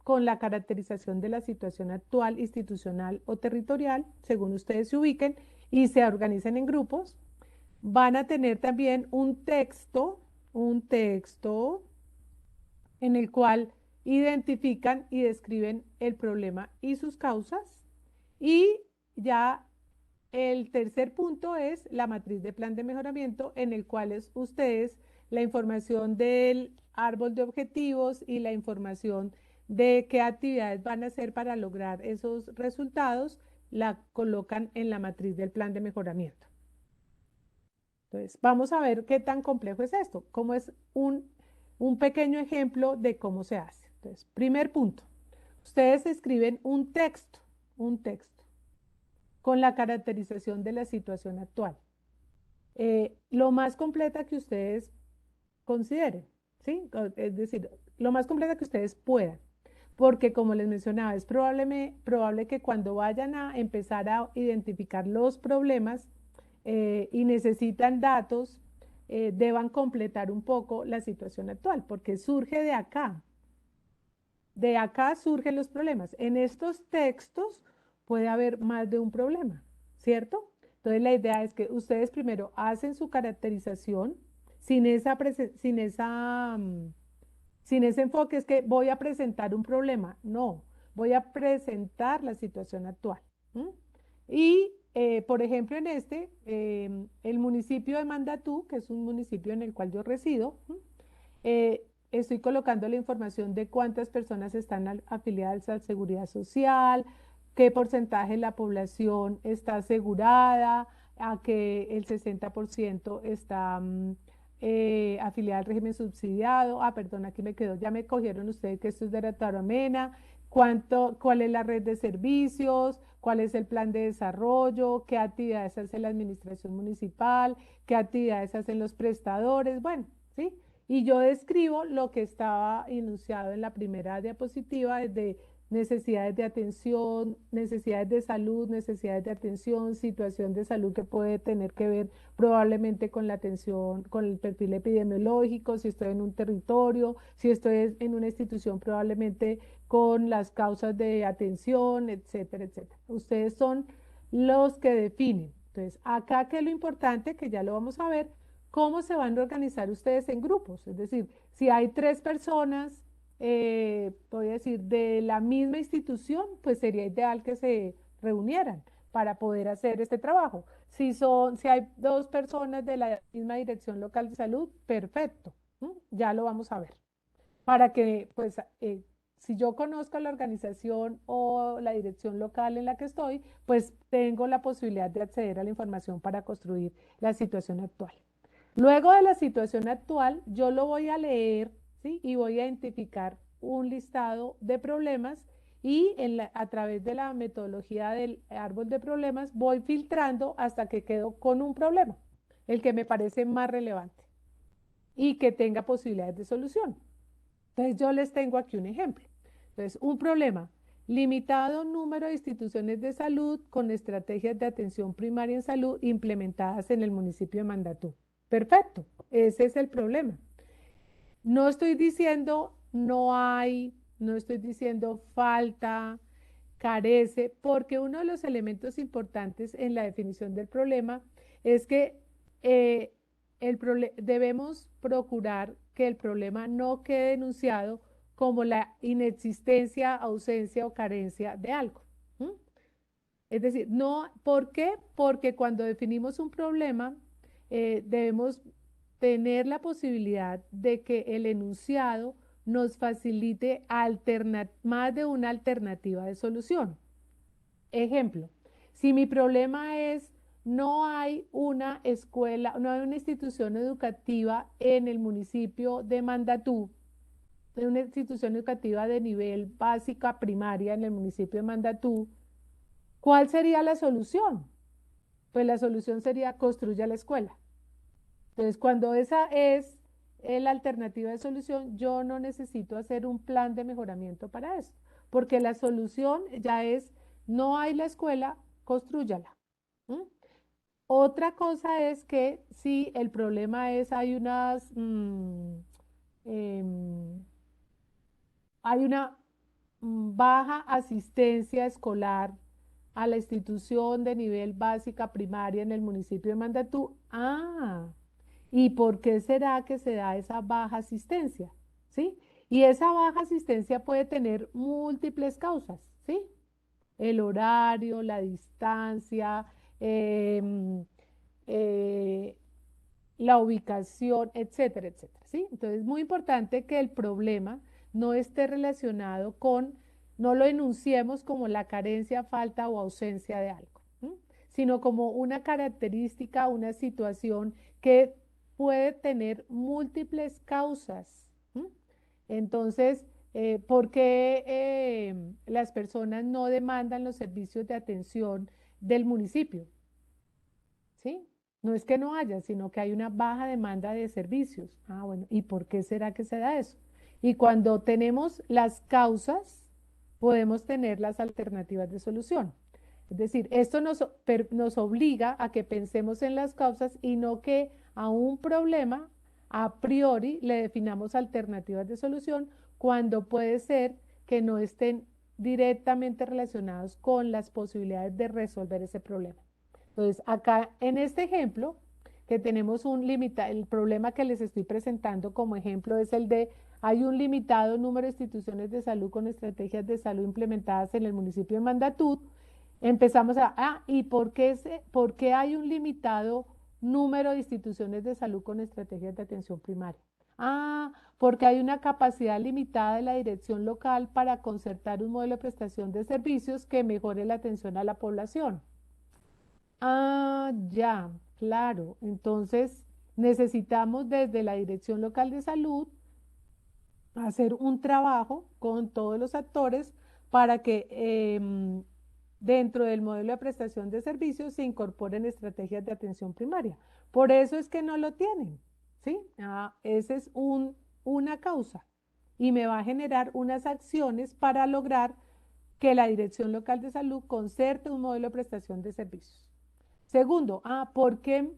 con la caracterización de la situación actual, institucional o territorial, según ustedes se ubiquen y se organicen en grupos. Van a tener también un texto en el cual identifican y describen el problema y sus causas. Y ya el tercer punto es la matriz de plan de mejoramiento, en el cual es ustedes la información del árbol de objetivos y la información de qué actividades van a hacer para lograr esos resultados, la colocan en la matriz del plan de mejoramiento. Entonces, vamos a ver qué tan complejo es esto, cómo es un pequeño ejemplo de cómo se hace. Entonces, primer punto, ustedes escriben un texto con la caracterización de la situación actual. Lo más completa que ustedes consideren, ¿sí? Es decir, lo más completa que ustedes puedan, porque como les mencionaba, es probable que cuando vayan a empezar a identificar los problemas y necesitan datos, deban completar un poco la situación actual, porque surge de acá. De acá surgen los problemas. En estos textos puede haber más de un problema, ¿cierto? Entonces la idea es que ustedes primero hacen su caracterización sin sin ese enfoque es que voy a presentar un problema. No, voy a presentar la situación actual. ¿M? Y, por ejemplo, el municipio de Mandatú, que es un municipio en el cual yo resido, estoy colocando la información de cuántas personas están afiliadas a la seguridad social, qué porcentaje de la población está asegurada, a que el 60% está afiliada al régimen subsidiado. Perdón, aquí me quedó, ya me cogieron ustedes que esto es de la Taramena. ¿Cuál es la red de servicios? ¿Cuál es el plan de desarrollo? ¿Qué actividades hace la administración municipal? ¿Qué actividades hacen los prestadores? Bueno, ¿sí? Y yo describo lo que estaba enunciado en la primera diapositiva, desde necesidades de atención, necesidades de salud, necesidades de atención, situación de salud que puede tener que ver probablemente con la atención, con el perfil epidemiológico, si estoy en un territorio, si estoy en una institución, probablemente con las causas de atención, etcétera, etcétera. Ustedes son los que definen. Entonces, acá que es lo importante, que ya lo vamos a ver, cómo se van a organizar ustedes en grupos. Es decir, si hay 3 personas, voy a decir, de la misma institución, pues sería ideal que se reunieran para poder hacer este trabajo. Si hay 2 personas de la misma dirección local de salud, perfecto. Ya lo vamos a ver. Para que, pues, si yo conozco la organización o la dirección local en la que estoy, pues tengo la posibilidad de acceder a la información para construir la situación actual. Luego de la situación actual, yo lo voy a leer, ¿sí? Y voy a identificar un listado de problemas y a través de la metodología del árbol de problemas voy filtrando hasta que quedo con un problema, el que me parece más relevante y que tenga posibilidades de solución. Entonces yo les tengo aquí un ejemplo. Entonces, un problema, limitado número de instituciones de salud con estrategias de atención primaria en salud implementadas en el municipio de Mandatú. Perfecto, ese es el problema. No estoy diciendo no hay, no estoy diciendo falta, carece, porque uno de los elementos importantes en la definición del problema es que eh, debemos procurar que el problema no quede enunciado como la inexistencia, ausencia o carencia de algo. ¿Mm? Es decir, no, ¿por qué? Porque cuando definimos un problema, debemos tener la posibilidad de que el enunciado nos facilite más de una alternativa de solución. Ejemplo, si mi problema es no hay una escuela, no hay una institución educativa en el municipio de Mandatú, de una institución educativa de nivel básica primaria en el municipio de Mandatú, ¿cuál sería la solución? Pues la solución sería construya la escuela. Entonces, cuando esa es la alternativa de solución, yo no necesito hacer un plan de mejoramiento para eso, porque la solución ya es, no hay la escuela, construyala. ¿Mm? Otra cosa es que si el problema es, em, hay una baja asistencia escolar a la institución de nivel básica primaria en el municipio de Mandatú. ¿Y por qué será que se da esa baja asistencia? ¿Sí? Y esa baja asistencia puede tener múltiples causas, ¿sí? El horario, la distancia, em, eh, la ubicación, etcétera, etcétera, ¿sí? Entonces es muy importante que el problema no esté relacionado con, no lo enunciemos como la carencia, falta o ausencia de algo, ¿m? Sino como una característica, una situación que puede tener múltiples causas. ¿M? Entonces, ¿por qué las personas no demandan los servicios de atención del municipio? ¿Sí? No es que no haya, sino que hay una baja demanda de servicios. Bueno, ¿y por qué será que se da eso? Y cuando tenemos las causas, podemos tener las alternativas de solución. Es decir, esto nos obliga a que pensemos en las causas y no que a un problema a priori le definamos alternativas de solución cuando puede ser que no estén directamente relacionados con las posibilidades de resolver ese problema. Entonces, acá en este ejemplo, que tenemos el problema que les estoy presentando como ejemplo es el de, hay un limitado número de instituciones de salud con estrategias de salud implementadas en el municipio de Mandatú. Empezamos ¿y por qué hay un limitado número de instituciones de salud con estrategias de atención primaria? Porque hay una capacidad limitada de la dirección local para concertar un modelo de prestación de servicios que mejore la atención a la población. Ya, claro. Entonces, necesitamos desde la Dirección Local de Salud hacer un trabajo con todos los actores para que dentro del modelo de prestación de servicios se incorporen estrategias de atención primaria. Por eso es que no lo tienen, ¿sí? Esa es una causa y me va a generar unas acciones para lograr que la Dirección Local de Salud concerte un modelo de prestación de servicios. Segundo, ¿por qué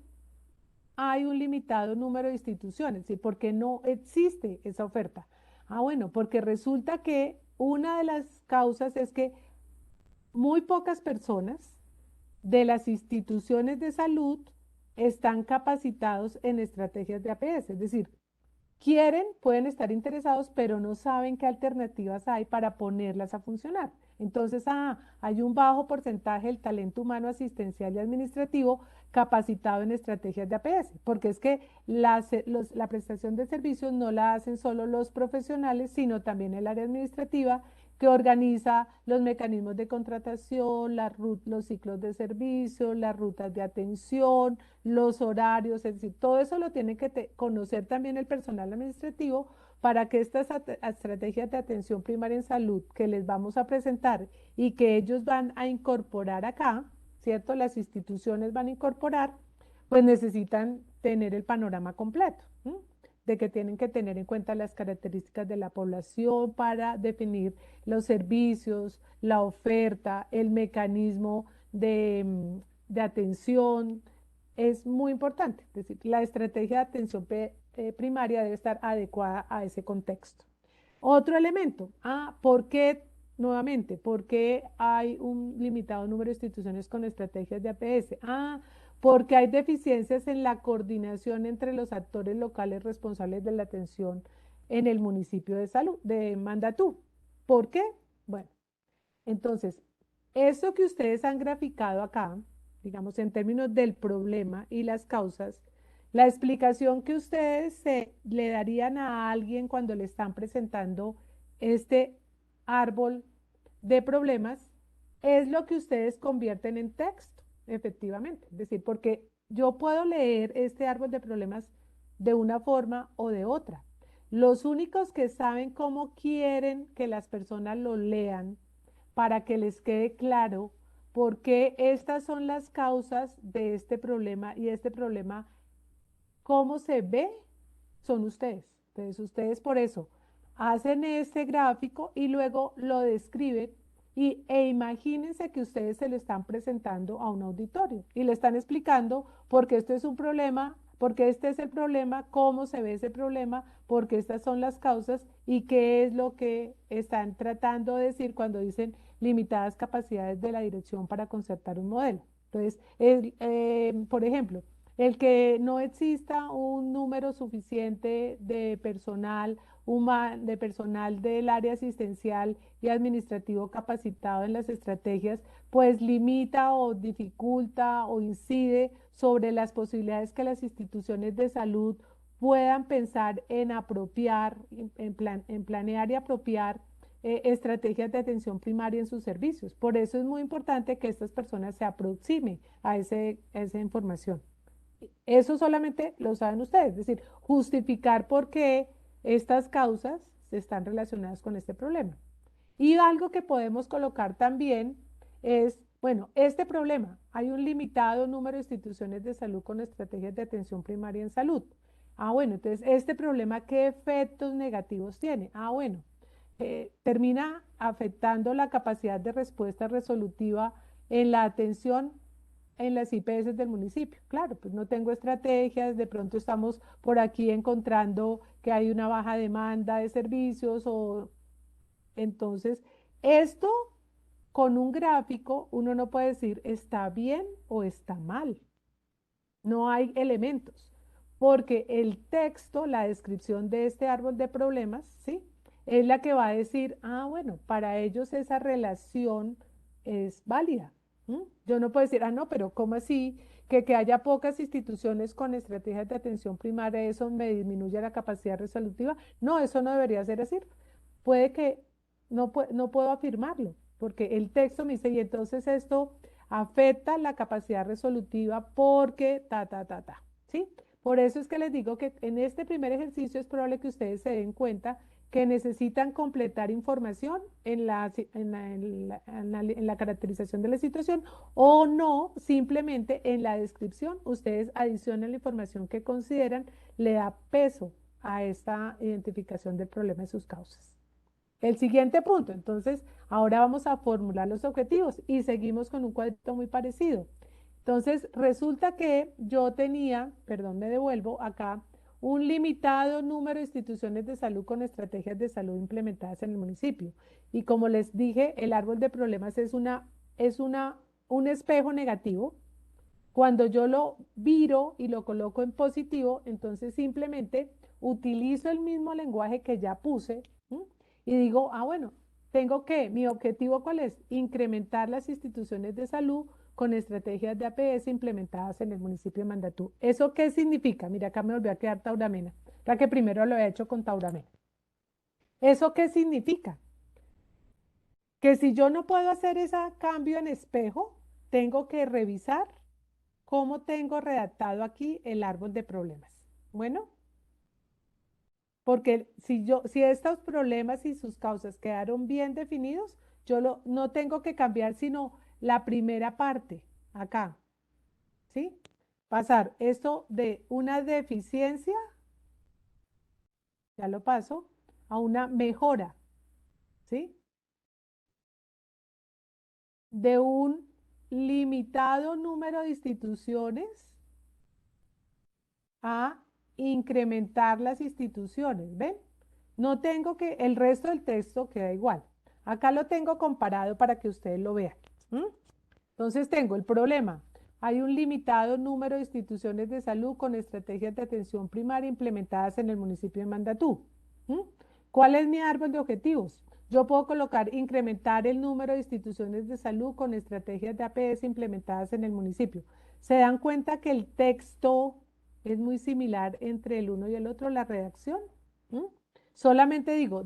hay un limitado número de instituciones? ¿Y por qué no existe esa oferta? Bueno, porque resulta que una de las causas es que muy pocas personas de las instituciones de salud están capacitados en estrategias de APS, es decir, quieren, pueden estar interesados, pero no saben qué alternativas hay para ponerlas a funcionar. Entonces, hay un bajo porcentaje del talento humano asistencial y administrativo capacitado en estrategias de APS, porque es que la prestación de servicios no la hacen solo los profesionales, sino también el área administrativa que organiza los mecanismos de contratación, los ciclos de servicio, las rutas de atención, los horarios, es decir, todo eso lo tiene que conocer también el personal administrativo para que estas estrategias de atención primaria en salud que les vamos a presentar y que ellos van a incorporar acá, ¿cierto? Las instituciones van a incorporar, pues necesitan tener el panorama completo, ¿m? De que tienen que tener en cuenta las características de la población para definir los servicios, la oferta, el mecanismo de atención. Es muy importante, es decir, la estrategia de atención primaria debe estar adecuada a ese contexto. Otro elemento, ¿por qué, nuevamente, por qué hay un limitado número de instituciones con estrategias de APS? Porque hay deficiencias en la coordinación entre los actores locales responsables de la atención en el municipio de salud, de Mandatú. ¿Por qué? Bueno, entonces, eso que ustedes han graficado acá, digamos, en términos del problema y las causas, la explicación que ustedes le darían a alguien cuando le están presentando este árbol de problemas es lo que ustedes convierten en texto, efectivamente. Es decir, porque yo puedo leer este árbol de problemas de una forma o de otra. Los únicos que saben cómo quieren que las personas lo lean para que les quede claro por qué estas son las causas de este problema y este problema, cómo se ve, son ustedes. Entonces, ustedes por eso hacen este gráfico y luego lo describen imagínense que ustedes se lo están presentando a un auditorio y le están explicando por qué esto es un problema, por qué este es el problema, cómo se ve ese problema, por qué estas son las causas y qué es lo que están tratando de decir cuando dicen limitadas capacidades de la dirección para concertar un modelo. Entonces, por ejemplo, el que no exista un número suficiente de personal de personal del área asistencial y administrativo capacitado en las estrategias, pues limita o dificulta o incide sobre las posibilidades que las instituciones de salud puedan pensar en apropiar, en planear y apropiar estrategias de atención primaria en sus servicios. Por eso es muy importante que estas personas se aproximen a esa información. Eso solamente lo saben ustedes, es decir, justificar por qué estas causas están relacionadas con este problema. Y algo que podemos colocar también es, bueno, este problema, hay un limitado número de instituciones de salud con estrategias de atención primaria en salud. Bueno, entonces, este problema, ¿qué efectos negativos tiene? Bueno, termina afectando la capacidad de respuesta resolutiva en la atención en las IPS del municipio. Claro, pues no tengo estrategias, de pronto estamos por aquí encontrando que hay una baja demanda de servicios o entonces esto con un gráfico uno no puede decir está bien o está mal. No hay elementos, porque el texto, la descripción de este árbol de problemas, ¿sí? Es la que va a decir, bueno, para ellos esa relación es válida. Yo no puedo decir, no, pero ¿cómo así? Que haya pocas instituciones con estrategias de atención primaria, eso me disminuye la capacidad resolutiva. No, eso no debería ser así. Puede que no puedo afirmarlo, porque el texto me dice, y entonces esto afecta la capacidad resolutiva porque ¿sí? Por eso es que les digo que en este primer ejercicio es probable que ustedes se den cuenta que necesitan completar información en la caracterización de la situación o no, simplemente en la descripción, ustedes adicionan la información que consideran le da peso a esta identificación del problema y sus causas. El siguiente punto, entonces, ahora vamos a formular los objetivos y seguimos con un cuadrito muy parecido. Entonces, resulta que yo tenía, perdón, me devuelvo acá, un limitado número de instituciones de salud con estrategias de salud implementadas en el municipio. Y como les dije, el árbol de problemas un espejo negativo. Cuando yo lo viro y lo coloco en positivo, entonces simplemente utilizo el mismo lenguaje que ya puse, ¿m? Y digo, ah, bueno, mi objetivo ¿cuál es? Incrementar las instituciones de salud con estrategias de APS implementadas en el municipio de Mandatú. ¿Eso qué significa? Mira, acá me volvió a quedar Tauramena, la que primero lo he hecho con Tauramena. ¿Eso qué significa? Que si yo no puedo hacer ese cambio en espejo, tengo que revisar cómo tengo redactado aquí el árbol de problemas. Bueno, porque si estos problemas y sus causas quedaron bien definidos, no tengo que cambiar sino la primera parte, acá, ¿sí? Pasar esto de una deficiencia, ya lo paso, a una mejora, ¿sí? De un limitado número de instituciones a incrementar las instituciones, ¿ven? No tengo que, el resto del texto queda igual. Acá lo tengo comparado para que ustedes lo vean. ¿M? Entonces tengo el problema. Hay un limitado número de instituciones de salud con estrategias de atención primaria implementadas en el municipio de Mandatú. ¿M? ¿Cuál es mi árbol de objetivos? Yo puedo colocar incrementar el número de instituciones de salud con estrategias de APS implementadas en el municipio. ¿Se dan cuenta que el texto es muy similar entre el uno y el otro, la redacción? ¿M? Solamente digo,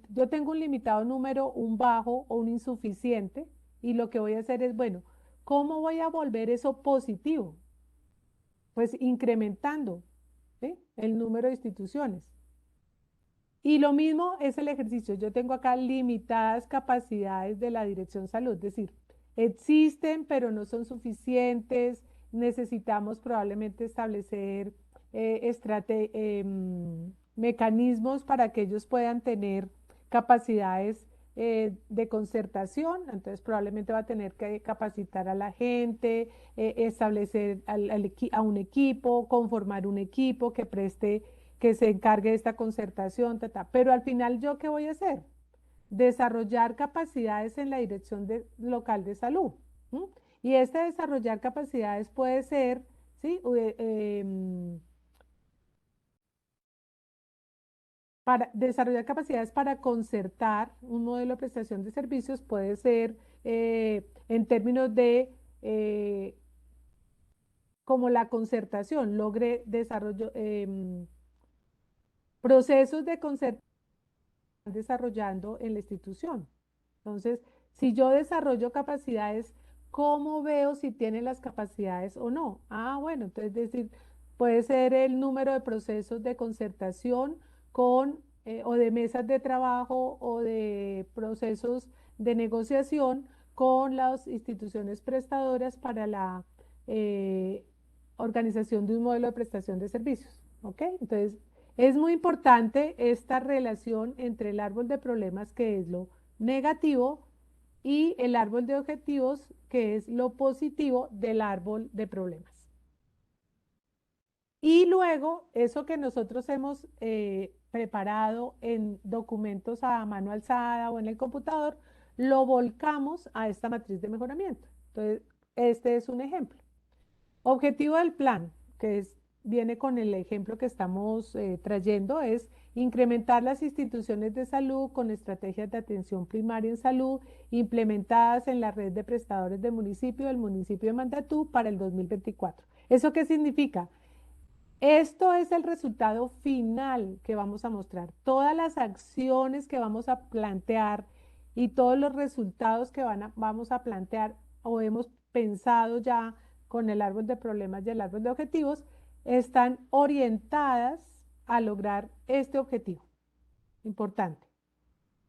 yo tengo un limitado número, un bajo o un insuficiente, y lo que voy a hacer es, bueno, ¿cómo voy a volver eso positivo? Pues incrementando, ¿sí? El número de instituciones. Y lo mismo es el ejercicio. Yo tengo acá limitadas capacidades de la Dirección Salud, es decir, existen, pero no son suficientes. Necesitamos probablemente establecer mecanismos para que ellos puedan tener capacidades de concertación. Entonces, probablemente va a tener que capacitar a la gente, establecer a un equipo, conformar un equipo que se encargue de esta concertación, pero al final, ¿yo qué voy a hacer? Desarrollar capacidades en la dirección local de salud. ¿M? Y este desarrollar capacidades puede ser, ¿sí? Para desarrollar capacidades para concertar un modelo de prestación de servicios puede ser en términos de como la concertación, logre desarrollo, procesos de concertación desarrollando en la institución. Entonces, si yo desarrollo capacidades, ¿cómo veo si tiene las capacidades o no? Ah, bueno, entonces decir, puede ser el número de procesos de concertación o de mesas de trabajo o de procesos de negociación con las instituciones prestadoras para la eh, organización de un modelo de prestación de servicios. ¿Ok? Entonces, es muy importante esta relación entre el árbol de problemas, que es lo negativo, y el árbol de objetivos, que es lo positivo del árbol de problemas. Y luego, eso que nosotros hemos preparado en documentos a mano alzada o en el computador, lo volcamos a esta matriz de mejoramiento. Entonces, este es un ejemplo. Objetivo del plan, viene con el ejemplo que estamos trayendo, es incrementar las instituciones de salud con estrategias de atención primaria en salud implementadas en la red de prestadores del municipio de Mandatú para el 2024. ¿Eso qué significa? Esto es el resultado final que vamos a mostrar. Todas las acciones que vamos a plantear y todos los resultados que vamos a plantear o hemos pensado ya con el árbol de problemas y el árbol de objetivos, están orientadas a lograr este objetivo. Importante.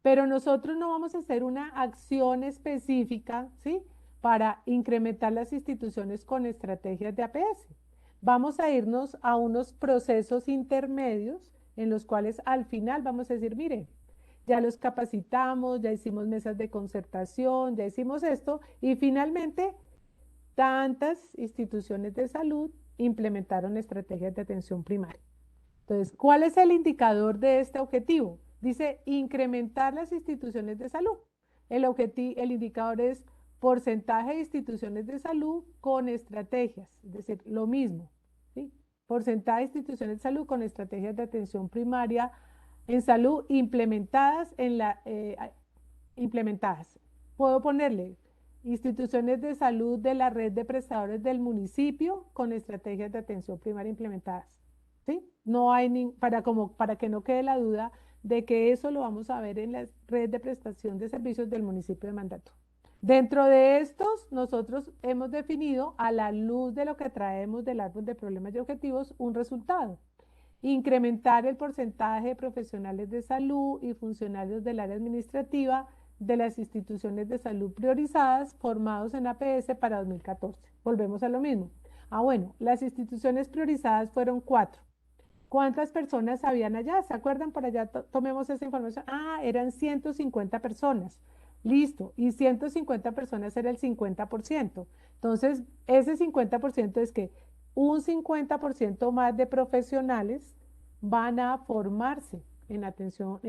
Pero nosotros no vamos a hacer una acción específica, ¿sí? Para incrementar las instituciones con estrategias de APS. Vamos a irnos a unos procesos intermedios en los cuales al final vamos a decir, mire, ya los capacitamos, ya hicimos mesas de concertación, ya hicimos esto y finalmente tantas instituciones de salud implementaron estrategias de atención primaria. Entonces, ¿cuál es el indicador de este objetivo? Dice incrementar las instituciones de salud. El indicador es porcentaje de instituciones de salud con estrategias, es decir, lo mismo, ¿sí? Porcentaje de instituciones de salud con estrategias de atención primaria en salud implementadas. Puedo ponerle instituciones de salud de la red de prestadores del municipio con estrategias de atención primaria implementadas. ¿Sí? No hay para que no quede la duda de que eso lo vamos a ver en la red de prestación de servicios del municipio de mandato. Dentro de estos, nosotros hemos definido, a la luz de lo que traemos del árbol de problemas y objetivos, un resultado. Incrementar el porcentaje de profesionales de salud y funcionarios del área administrativa de las instituciones de salud priorizadas formados en APS para 2014. Volvemos a lo mismo. Bueno, las instituciones priorizadas fueron 4. ¿Cuántas personas habían allá? ¿Se acuerdan? Por allá tomemos esa información. Eran 150 personas. Listo. Y 150 personas era el 50%. Entonces, ese 50% es que un 50% más de profesionales van a formarse en atención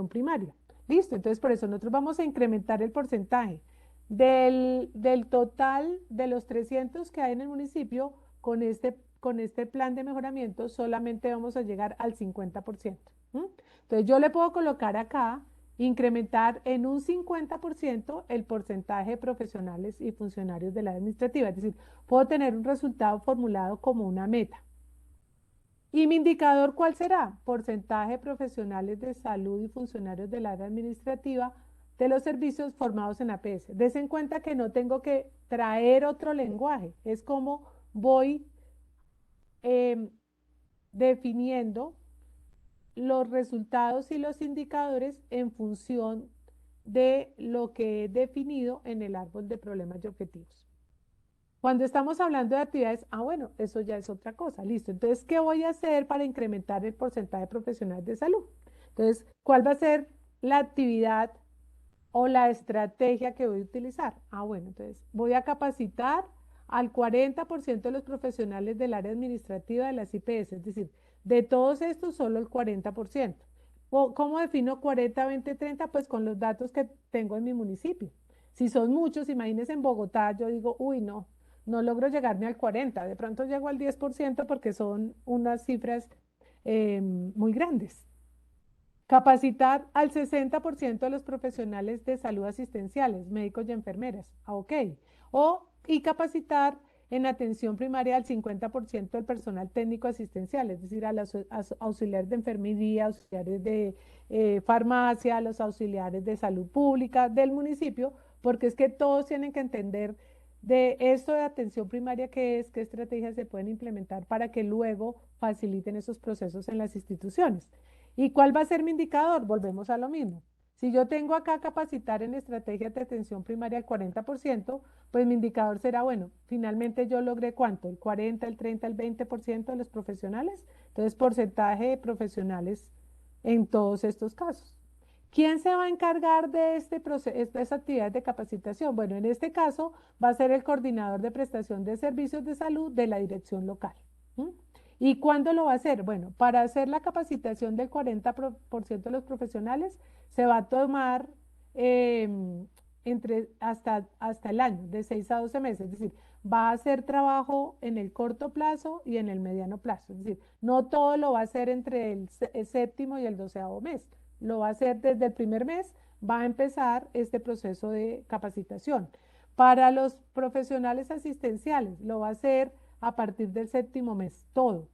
primaria. Listo. Entonces, por eso nosotros vamos a incrementar el porcentaje del total de los 300 que hay en el municipio con este plan de mejoramiento solamente vamos a llegar al 50%. Entonces yo le puedo colocar acá, incrementar en un 50% el porcentaje de profesionales y funcionarios de la administrativa. Es decir, puedo tener un resultado formulado como una meta. ¿Y mi indicador cuál será? Porcentaje de profesionales de salud y funcionarios del área administrativa de los servicios formados en APS. Des en cuenta que no tengo que traer otro lenguaje. Es como voy definiendo los resultados y los indicadores en función de lo que he definido en el árbol de problemas y objetivos. Cuando estamos hablando de actividades, bueno, eso ya es otra cosa, listo. Entonces, ¿qué voy a hacer para incrementar el porcentaje de profesionales de salud? Entonces, ¿cuál va a ser la actividad o la estrategia que voy a utilizar? Bueno, entonces voy a capacitar al 40% de los profesionales del área administrativa de las IPS, es decir, de todos estos solo el 40%. ¿Cómo defino 40, 20, 30? Pues con los datos que tengo en mi municipio. Si son muchos, imagínense en Bogotá, yo digo, uy, no logro llegarme al 40, de pronto llego al 10% porque son unas cifras muy grandes. Capacitar al 60% de los profesionales de salud asistenciales, médicos y enfermeras. Ok. Y capacitar en atención primaria al 50% del personal técnico asistencial, es decir, a los auxiliares de enfermería, auxiliares de farmacia, a los auxiliares de salud pública del municipio, porque es que todos tienen que entender de esto de atención primaria qué es, qué estrategias se pueden implementar para que luego faciliten esos procesos en las instituciones. ¿Y cuál va a ser mi indicador? Volvemos a lo mismo. Si yo tengo acá capacitar en estrategias de atención primaria al 40%, pues mi indicador será, bueno, finalmente yo logré ¿cuánto? El 40, el 30, el 20% de los profesionales. Entonces, porcentaje de profesionales en todos estos casos. ¿Quién se va a encargar de este proceso, estas actividades de capacitación? Bueno, en este caso va a ser el coordinador de prestación de servicios de salud de la dirección local. ¿Y cuándo lo va a hacer? Bueno, para hacer la capacitación del 40% de los profesionales se va a tomar hasta el año, de 6 a 12 meses. Es decir, va a hacer trabajo en el corto plazo y en el mediano plazo. Es decir, no todo lo va a hacer entre el séptimo y el 12º mes. Lo va a hacer desde el primer mes, va a empezar este proceso de capacitación. Para los profesionales asistenciales, lo va a hacer a partir del séptimo mes, todo.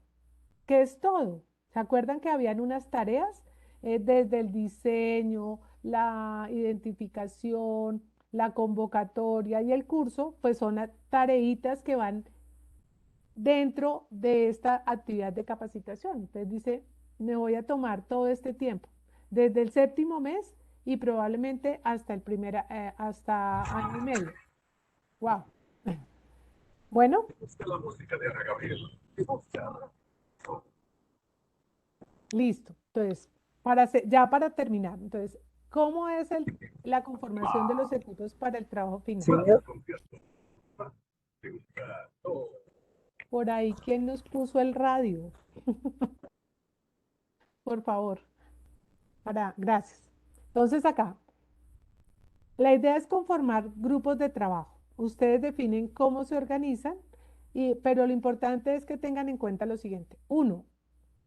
¿Qué es todo? ¿Se acuerdan que habían unas tareas? Desde el diseño, la identificación, la convocatoria y el curso, pues son tareitas que van dentro de esta actividad de capacitación. Entonces dice, me voy a tomar todo este tiempo, desde el séptimo mes y probablemente hasta hasta año y medio. Wow. Bueno, La música de Ana Gabriela. listo. Entonces, ya para terminar, entonces, ¿cómo es la conformación de los equipos para el trabajo final? Señor. Por ahí, ¿quién nos puso el radio? Por favor, gracias. Entonces acá, la idea es conformar grupos de trabajo. Ustedes definen cómo se organizan, pero lo importante es que tengan en cuenta lo siguiente. Uno,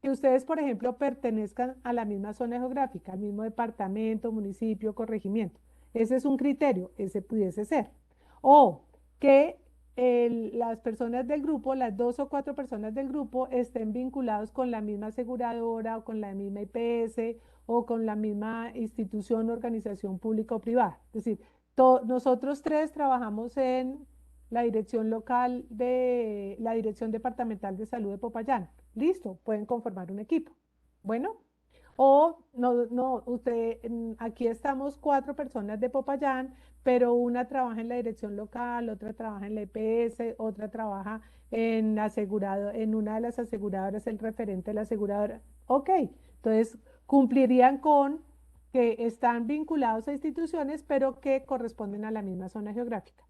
que ustedes, por ejemplo, pertenezcan a la misma zona geográfica, al mismo departamento, municipio, corregimiento. Ese es un criterio, ese pudiese ser. O que las personas del grupo, las 2 o 4 personas del grupo, estén vinculados con la misma aseguradora o con la misma IPS o con la misma institución, organización pública o privada. Es decir, nosotros tres trabajamos en la dirección local de la Dirección Departamental de Salud de Popayán. Listo, pueden conformar un equipo. Bueno, o no, aquí estamos 4 personas de Popayán, pero una trabaja en la dirección local, otra trabaja en la EPS, otra trabaja en una de las aseguradoras, el referente de la aseguradora. Ok, entonces cumplirían con que están vinculados a instituciones, pero que corresponden a la misma zona geográfica.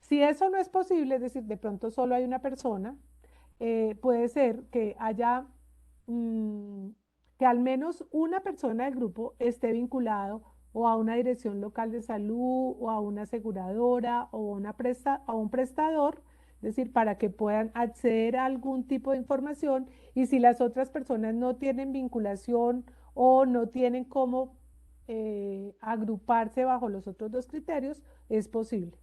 Si eso no es posible, es decir, de pronto solo hay una persona, puede ser que haya, mm, que al menos una persona del grupo esté vinculado o a una dirección local de salud o a una aseguradora o a un prestador, es decir, para que puedan acceder a algún tipo de información y si las otras personas no tienen vinculación o no tienen cómo agruparse bajo los otros 2 criterios, es posible.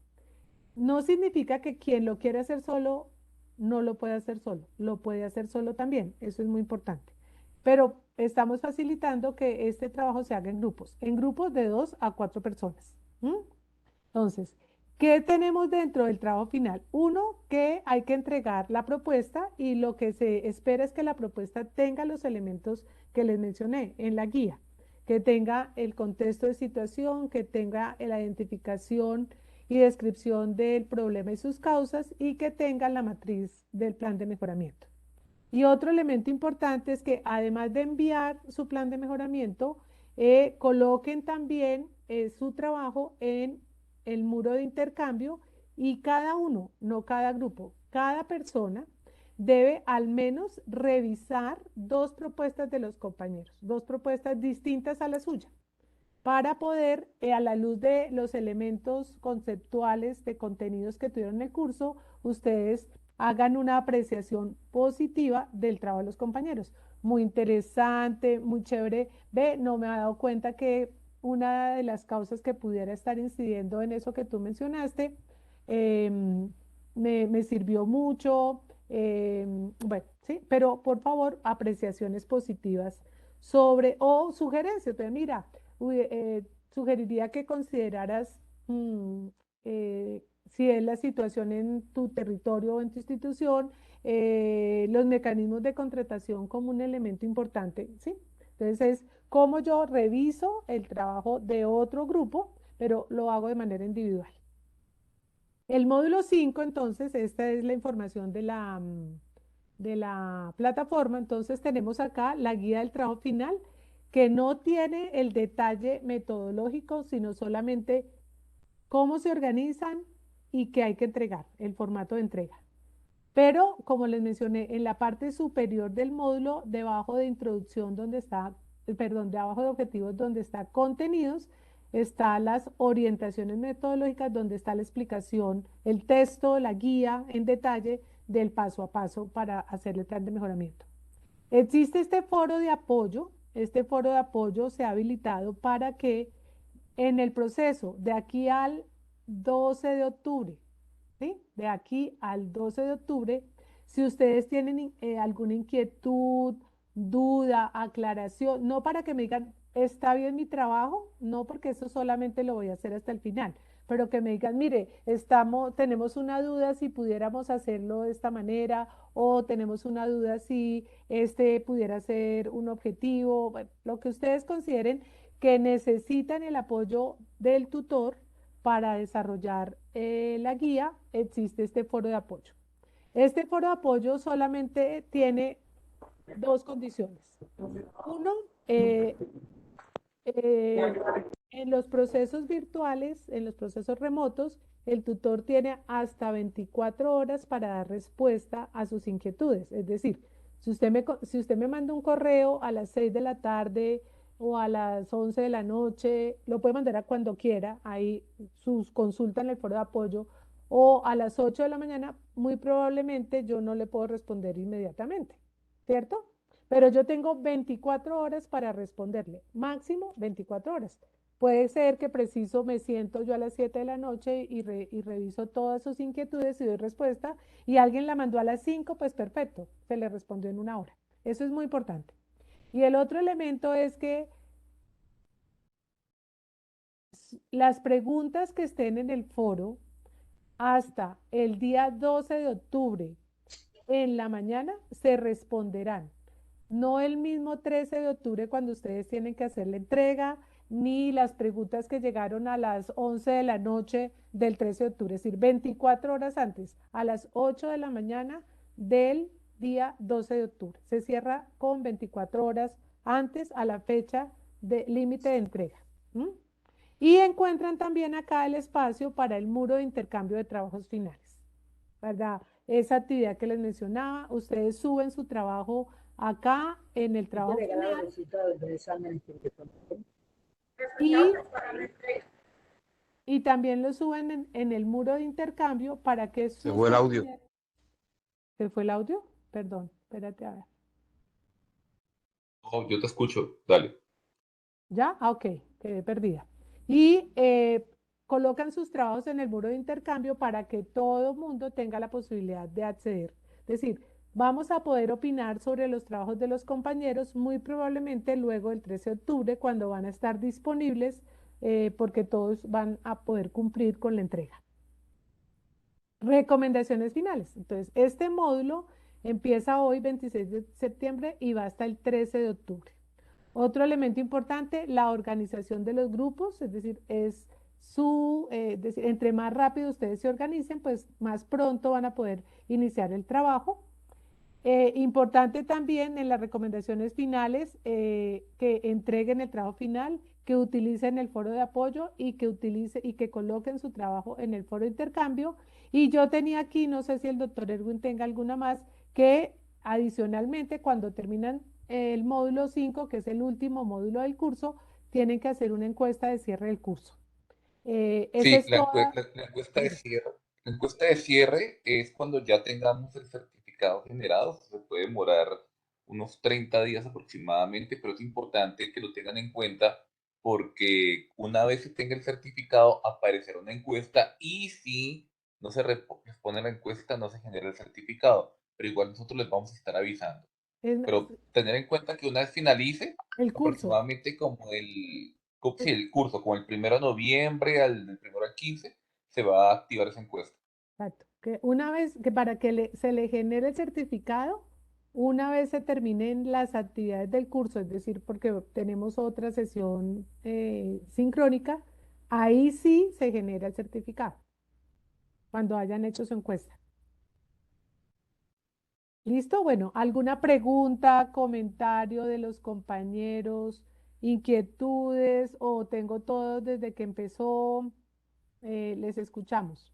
No significa que quien lo quiere hacer solo no lo puede hacer solo, lo puede hacer solo también, eso es muy importante. Pero estamos facilitando que este trabajo se haga en grupos de 2 a 4 personas. Entonces, ¿qué tenemos dentro del trabajo final? Uno, que hay que entregar la propuesta y lo que se espera es que la propuesta tenga los elementos que les mencioné en la guía, que tenga el contexto de situación, que tenga la identificación y descripción del problema y sus causas y que tenga la matriz del plan de mejoramiento. Y otro elemento importante es que además de enviar su plan de mejoramiento, coloquen también su trabajo en el muro de intercambio y cada uno, no cada grupo, cada persona debe al menos revisar 2 propuestas de los compañeros, 2 propuestas distintas a la suya para poder, a la luz de los elementos conceptuales de contenidos que tuvieron en el curso, ustedes hagan una apreciación positiva del trabajo de los compañeros. Muy interesante, muy chévere. Ve, no me ha dado cuenta que una de las causas que pudiera estar incidiendo en eso que tú mencionaste, me sirvió mucho. Bueno, sí, pero por favor, apreciaciones positivas o sugerencias. Pero mira, sugeriría que consideraras mm, si es la situación en tu territorio o en tu institución, los mecanismos de contratación como un elemento importante, ¿sí? Entonces es cómo yo reviso el trabajo de otro grupo, pero lo hago de manera individual. El módulo 5 entonces, esta es la información de la plataforma. Entonces tenemos acá la guía del trabajo final, que no tiene el detalle metodológico, sino solamente cómo se organizan y qué hay que entregar, el formato de entrega. Pero, como les mencioné, en la parte superior del módulo, debajo de introducción, donde está, perdón, debajo de objetivos, donde está contenidos, están las orientaciones metodológicas, donde está la explicación, el texto, la guía en detalle del paso a paso para hacer el plan de mejoramiento. Existe este foro de apoyo se ha habilitado para que en el proceso de aquí al 12 de octubre, ¿sí? De aquí al 12 de octubre, si ustedes tienen alguna inquietud, duda, aclaración, no para que me digan, está bien mi trabajo, no porque eso solamente lo voy a hacer hasta el final, pero que me digan, mire, tenemos una duda si pudiéramos hacerlo de esta manera, o tenemos una duda si este pudiera ser un objetivo, bueno, lo que ustedes consideren que necesitan el apoyo del tutor para desarrollar la guía, existe este foro de apoyo. Este foro de apoyo solamente tiene dos condiciones. Uno, eh, en los procesos virtuales, en los procesos remotos, el tutor tiene hasta 24 horas para dar respuesta a sus inquietudes. Es decir, si usted me manda un correo a las 6 de la tarde o a las 11 de la noche, lo puede mandar a cuando quiera, ahí sus consultas en el foro de apoyo, o a las 8 de la mañana, muy probablemente yo no le puedo responder inmediatamente, ¿cierto? Pero yo tengo 24 horas para responderle, máximo 24 horas. Puede ser que preciso me siento yo a las 7 de la noche y reviso todas sus inquietudes y doy respuesta, y alguien la mandó a las 5, pues perfecto, se le respondió en una hora. Eso es muy importante. Y el otro elemento es que las preguntas que estén en el foro hasta el día 12 de octubre en la mañana se responderán. No el mismo 13 de octubre cuando ustedes tienen que hacer la entrega, ni las preguntas que llegaron a las 11 de la noche del 13 de octubre, es decir, 24 horas antes, a las 8 de la mañana del día 12 de octubre. Se cierra con 24 horas antes a la fecha de límite de entrega. ¿Mm? Y encuentran también acá el espacio para el muro de intercambio de trabajos finales, ¿verdad? Esa actividad que les mencionaba, ustedes suben su trabajo acá en el trabajo final y, y también lo suben en el muro de intercambio para que Se sus fue el audio. compañeros... ¿Se fue el audio? Perdón, espérate a ver. Oh, yo te escucho, dale. ¿Ya? Ah, ok, quedé perdida. Y colocan sus trabajos en el muro de intercambio para que todo mundo tenga la posibilidad de acceder. Es decir, vamos a poder opinar sobre los trabajos de los compañeros muy probablemente luego del 13 de octubre, cuando van a estar disponibles, porque todos van a poder cumplir con la entrega. Recomendaciones finales. Entonces, este módulo empieza hoy, 26 de septiembre, y va hasta el 13 de octubre. Otro elemento importante, la organización de los grupos, es decir, entre más rápido ustedes se organicen, pues más pronto van a poder iniciar el trabajo. Importante también en las recomendaciones finales, que entreguen el trabajo final, que utilicen el foro de apoyo y que coloquen su trabajo en el foro de intercambio. Y yo tenía aquí, no sé si el doctor Erwin tenga alguna más, que adicionalmente cuando terminan el módulo 5, que es el último módulo del curso, tienen que hacer una encuesta de cierre del curso. Esa Sí, es toda. la encuesta de cierre. La encuesta de cierre es cuando ya tengamos el certificado generado. Se puede demorar unos 30 días aproximadamente, pero es importante que lo tengan en cuenta porque una vez se tenga el certificado, aparecerá una encuesta y si no se responde a la encuesta, no se genera el certificado. Pero igual nosotros les vamos a estar avisando. Es Pero tener en cuenta que una vez finalice, el curso. aproximadamente como sí, el curso, como el 1 de noviembre del 1 al 15, se va a activar esa encuesta. Exacto. Que una vez, que para que se le genere el certificado, una vez se terminen las actividades del curso, es decir, porque tenemos otra sesión sincrónica, ahí sí se genera el certificado, cuando hayan hecho su encuesta. ¿Listo? Bueno, ¿alguna pregunta, comentario de los compañeros, inquietudes o tengo todo desde que empezó? Les escuchamos.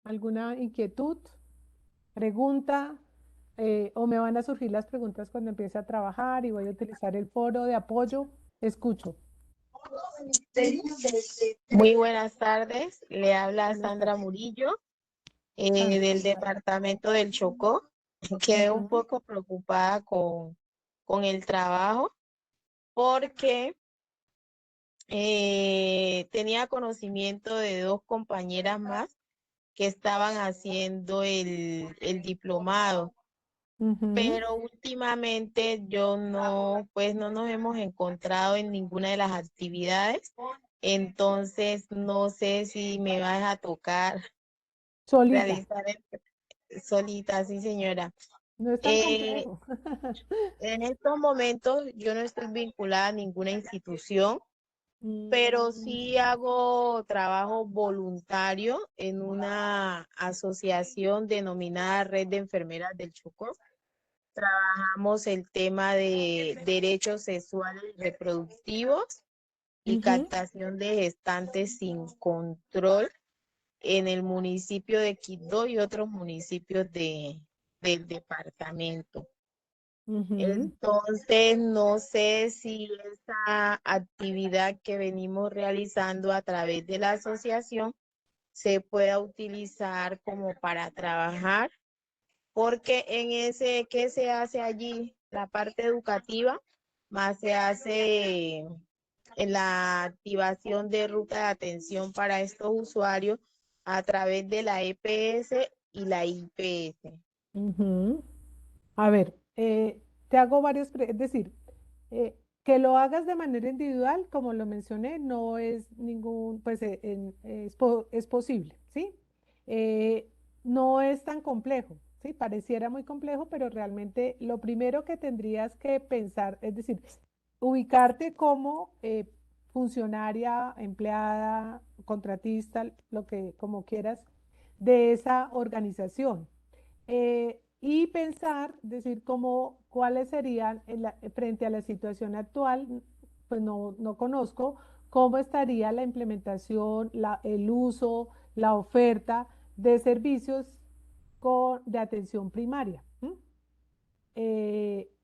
¿Alguna inquietud, pregunta? O me van a surgir las preguntas cuando empiece a trabajar y voy a utilizar el foro de apoyo. Escucho. Muy buenas tardes, le habla Buenas Sandra tardes. Murillo Sandra. del departamento del Chocó. Quedé un Ujú. poco preocupada con el trabajo porque tenía conocimiento de dos compañeras más que estaban haciendo el diplomado Ujú. pero últimamente yo no, pues no nos hemos encontrado en ninguna de las actividades, entonces no sé si me vas a tocar Solita, realizar solita, sí señora. no es tan Eh, complejo. en estos momentos yo no estoy vinculada a ninguna institución, pero Mm, sí hago trabajo voluntario en una asociación denominada Red de Enfermeras del Chocó. Trabajamos el tema de derechos sexuales y reproductivos y ujú, captación de gestantes sin control en el municipio de Quibdó y otros municipios del departamento. ujú. Entonces, no sé si esa actividad que venimos realizando a través de la asociación se pueda utilizar como para trabajar, porque en ese que se hace allí, la parte educativa, más se hace en la activación de ruta de atención para estos usuarios a través de la EPS y la IPS. Ujú. A ver, te hago es decir, que lo hagas de manera individual, como lo mencioné, no es ningún, pues es posible, ¿sí? Eh, no es tan complejo, ¿sí? Pareciera muy complejo, pero realmente lo primero que tendrías que pensar, es decir, ubicarte como funcionaria, empleada, contratista, lo que como quieras, de esa organización y pensar, decir, cómo, cuáles serían, frente a la situación actual, pues no conozco, cómo estaría la implementación, el uso, la oferta de servicios de atención primaria. ¿M?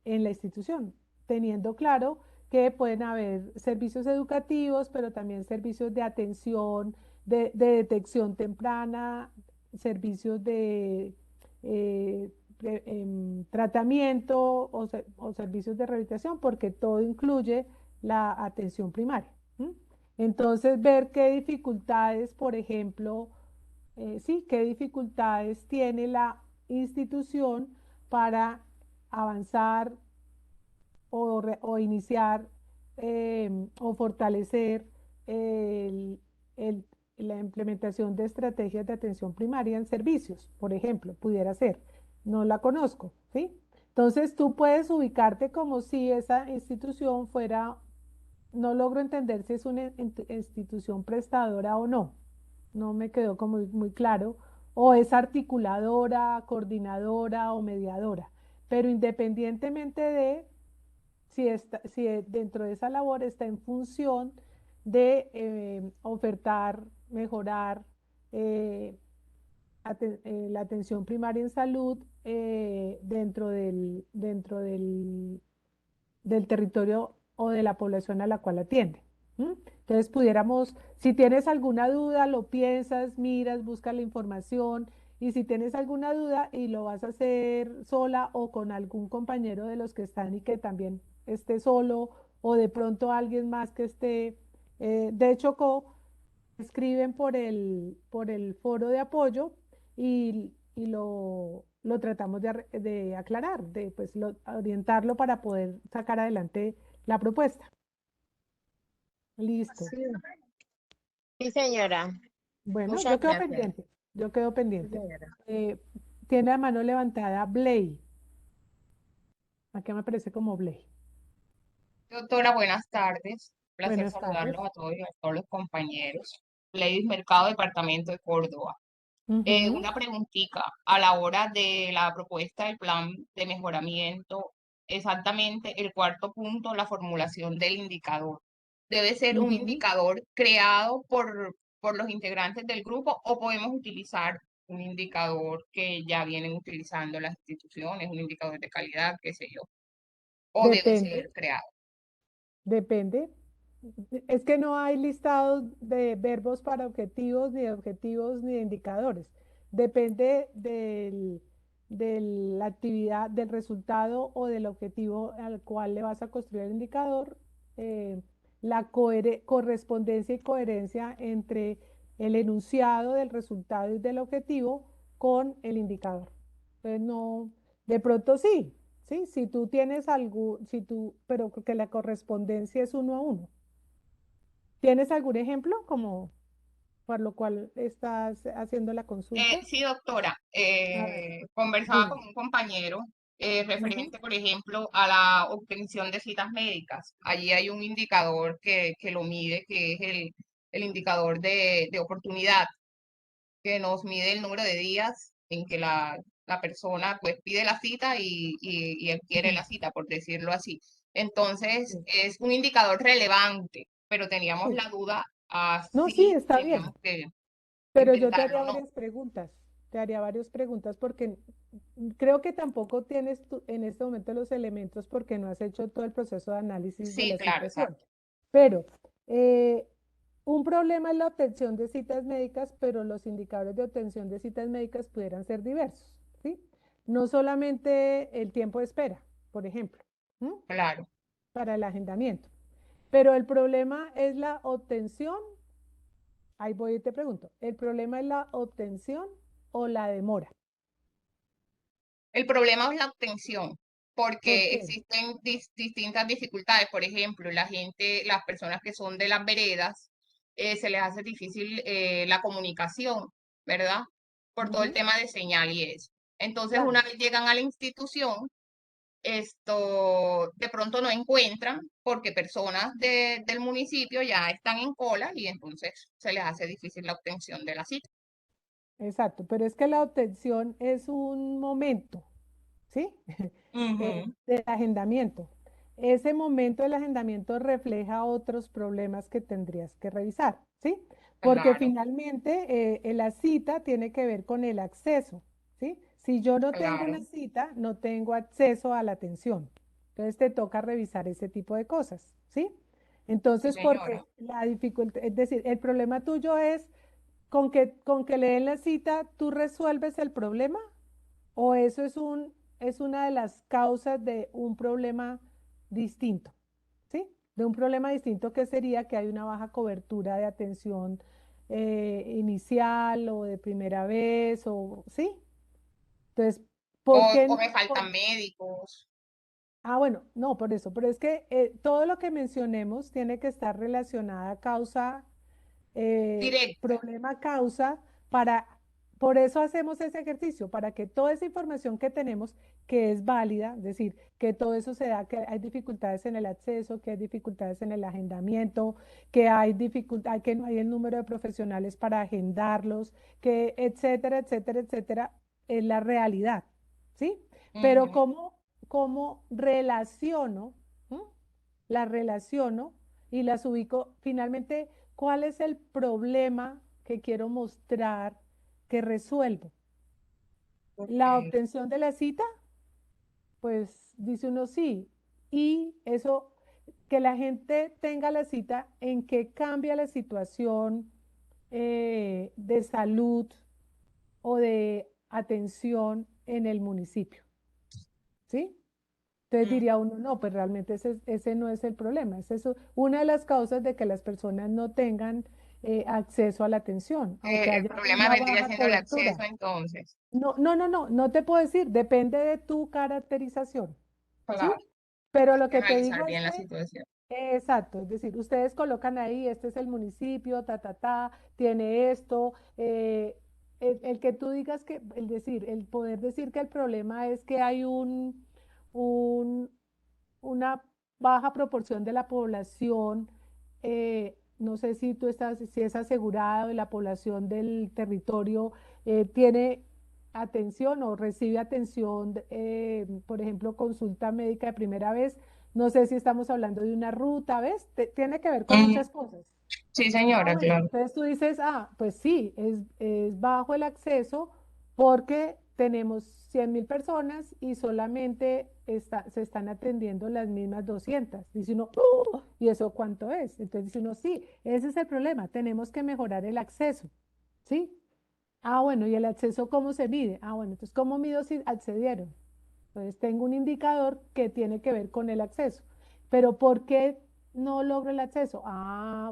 En la institución, teniendo claro que pueden haber servicios educativos, pero también servicios de atención, de detección temprana, servicios de tratamiento o servicios de rehabilitación, porque todo incluye la atención primaria. ¿M? Entonces, ver qué dificultades, por ejemplo, sí, qué dificultades tiene la institución para avanzar o iniciar o fortalecer el- el- la implementación de estrategias de atención primaria en servicios, por ejemplo, pudiera ser. No la conozco, ¿sí? Entonces tú puedes ubicarte como si esa institución fuera, no logro entender si es una institución prestadora o no, no me quedó como muy claro, o es articuladora, coordinadora o mediadora, pero independientemente de si dentro de esa labor está en función de ofertar, mejorar eh, la atención primaria en salud del territorio o de la población a la cual atiende. ¿M? Entonces pudiéramos, si tienes alguna duda, lo piensas, miras, buscas la información y si tienes alguna duda y lo vas a hacer sola o con algún compañero de los que están y que también esté solo o de pronto alguien más que esté de Chocó, escriben por el foro de apoyo y lo tratamos de aclarar, de pues orientarlo para poder sacar adelante la propuesta. Listo. Sí, sí, señora. Bueno, Muchas gracias. yo quedo Sí, pendiente. señora. Eh, Tiene la mano levantada Blay. Aquí me aparece como Blay. Doctora, buenas tardes. Placer Buenas tardes. saludarlos a todos y a todos los compañeros. Ladies Mercado, Departamento de Córdoba. Ujú, Una preguntita. A la hora de la propuesta del plan de mejoramiento, exactamente el cuarto punto, la formulación del indicador. ¿Debe ser un ujú. indicador creado por los integrantes del grupo o podemos utilizar un indicador que ya vienen utilizando las instituciones, un indicador de calidad, qué sé yo, o debe Depende. ser creado? Depende. Es que no hay listados de verbos para objetivos, ni de indicadores. Depende de la actividad, del resultado o del objetivo al cual le vas a construir el indicador, eh, la correspondencia y coherencia entre el enunciado del resultado y del objetivo con el indicador. Entonces, no, De pronto sí, sí, si tú tienes algo, pero que la correspondencia es 1 a 1. ¿Tienes algún ejemplo como por lo cual estás haciendo la consulta? Sí, doctora, A ver, conversaba dime. con un compañero Ujú. referente, por ejemplo, a la obtención de citas médicas. Allí hay un indicador que lo mide, que es el indicador de oportunidad, que nos mide el número de días en que la persona pues pide la cita y adquiere Ujú. la cita, por decirlo así. Entonces, Sí, es un indicador relevante, pero teníamos sí. la duda a No, sí, si está bien. teníamos que Pero yo te intentarlo haría o no. varias preguntas. Te haría varias preguntas porque creo que tampoco tienes en este momento los elementos porque no has hecho todo el proceso de análisis de Sí, la claro, situación. exacto. Pero eh, un problema es la obtención de citas médicas, pero los indicadores de obtención de citas médicas pudieran ser diversos, ¿sí? No solamente el tiempo de espera, por ejemplo, ¿m? Claro. Para el agendamiento. Pero el problema es la obtención. Ahí voy y te pregunto, ¿el problema es la obtención o la demora? El problema es la obtención, ¿Por porque qué? existen distintas dificultades. Por ejemplo, la gente, las personas que son de las veredas, se les hace difícil la comunicación, ¿verdad? Por todo el Ujú, tema de señal y eso. Entonces, una claro, vez llegan a la institución, esto de pronto no encuentran porque personas del municipio ya están en cola y entonces se les hace difícil la obtención de la cita. exacto, pero es que la obtención es un momento, ¿sí? Ujú, Del agendamiento. Ese momento del agendamiento refleja otros problemas que tendrías que revisar, ¿sí? Porque claro, finalmente la cita tiene que ver con el acceso, ¿sí? Si yo no tengo claro, una cita, no tengo acceso a la atención. Entonces te toca revisar ese tipo de cosas, ¿sí? sí, Entonces, señora. porque la dificultad, es decir, el problema tuyo es con que le den la cita, ¿tú resuelves el problema? ¿O eso es una de las causas de un problema distinto? ¿Sí? De un problema distinto que sería que hay una baja cobertura de atención inicial o de primera vez, o ¿sí? Entonces, ¿por qué O no? me faltan médicos. Bueno, no, por eso, pero es que todo lo que mencionemos tiene que estar relacionada a causa, Directa. problema causa, para, por eso hacemos ese ejercicio, para que toda esa información que tenemos, que es válida, es decir, que todo eso se da, que hay dificultades en el acceso, que hay dificultades en el agendamiento, que hay dificultad, que no hay el número de profesionales para agendarlos, que etcétera, etcétera, etcétera, es la realidad, ¿sí? Pero Ujú, ¿cómo relaciono? ¿M? Las relaciono y las ubico. Finalmente, ¿cuál es el problema que quiero mostrar que resuelvo? La ok, obtención de la cita, pues dice uno sí. Y eso, que la gente tenga la cita, en que cambia la situación de salud o de atención en el municipio, ¿sí? Entonces mm. diría uno, no, pues realmente ese no es el problema. Es eso, una de las causas de que las personas no tengan acceso a la atención, aunque El haya problema una vendría baja siendo el acceso cobertura. entonces. No, no, no, no, no te puedo decir, depende de tu caracterización, ¿sí? Claro, Pero hay lo que que te digo analizar es bien la que, situación. exacto, es decir, ustedes colocan ahí, este es el municipio, tiene esto, el que tú digas que, el poder decir que el problema es que hay un, una baja proporción de la población, no sé si tú estás, si es asegurado de la población del territorio, tiene atención o recibe atención, por ejemplo, consulta médica de primera vez. No sé si estamos hablando de una ruta, ¿ves? Tiene que ver con Ujú, muchas cosas. sí, Ah, señora, bueno, claro. entonces tú dices, pues sí, es bajo el acceso porque tenemos 100.000 personas y solamente se están atendiendo las mismas 200. Dice uno, "Oh, ¿y eso cuánto es?". Entonces dice uno, sí, ese es el problema, tenemos que mejorar el acceso, ¿sí? Bueno, ¿y el acceso cómo se mide? Bueno, entonces, ¿cómo mido si accedieron? Entonces, tengo un indicador que tiene que ver con el acceso. Pero ¿por qué no logro el acceso?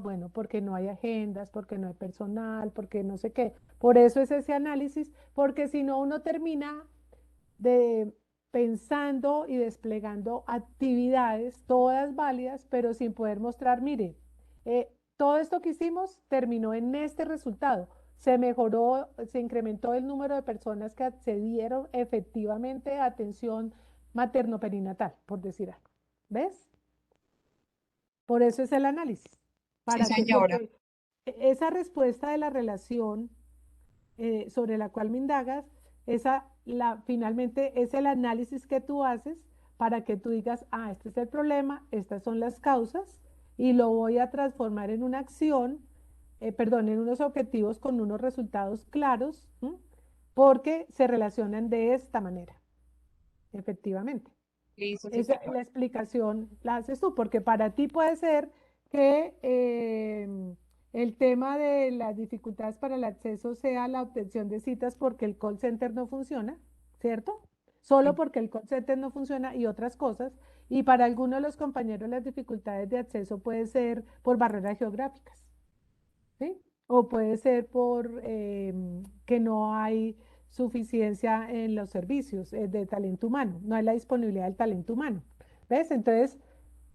Bueno, porque no hay agendas, porque no hay personal, porque no sé qué. Por eso es ese análisis, porque si no, uno termina de pensando y desplegando actividades, todas válidas, pero sin poder mostrar, mire, todo esto que hicimos terminó en este resultado. Se mejoró, se incrementó el número de personas que accedieron efectivamente a atención materno-perinatal, por decir algo. ¿Ves? Por eso es el análisis. Sí, Para que, señora. porque esa respuesta de la relación sobre la cual me indagas, finalmente es el análisis que tú haces para que tú digas, ah, este es el problema, estas son las causas, y lo voy a transformar en una acción, perdón, en unos objetivos con unos resultados claros, ¿m? Porque se relacionan de esta manera, efectivamente. Listo, sí, Esa, señora. la explicación la haces tú, porque para ti puede ser que el tema de las dificultades para el acceso sea la obtención de citas porque el call center no funciona, ¿cierto? Solo porque el call center no funciona y otras cosas. Y para algunos de los compañeros las dificultades de acceso puede ser por barreras geográficas, ¿sí? O puede ser por que no hay suficiencia en los servicios de talento humano, no hay la disponibilidad del talento humano. ¿Ves? Entonces,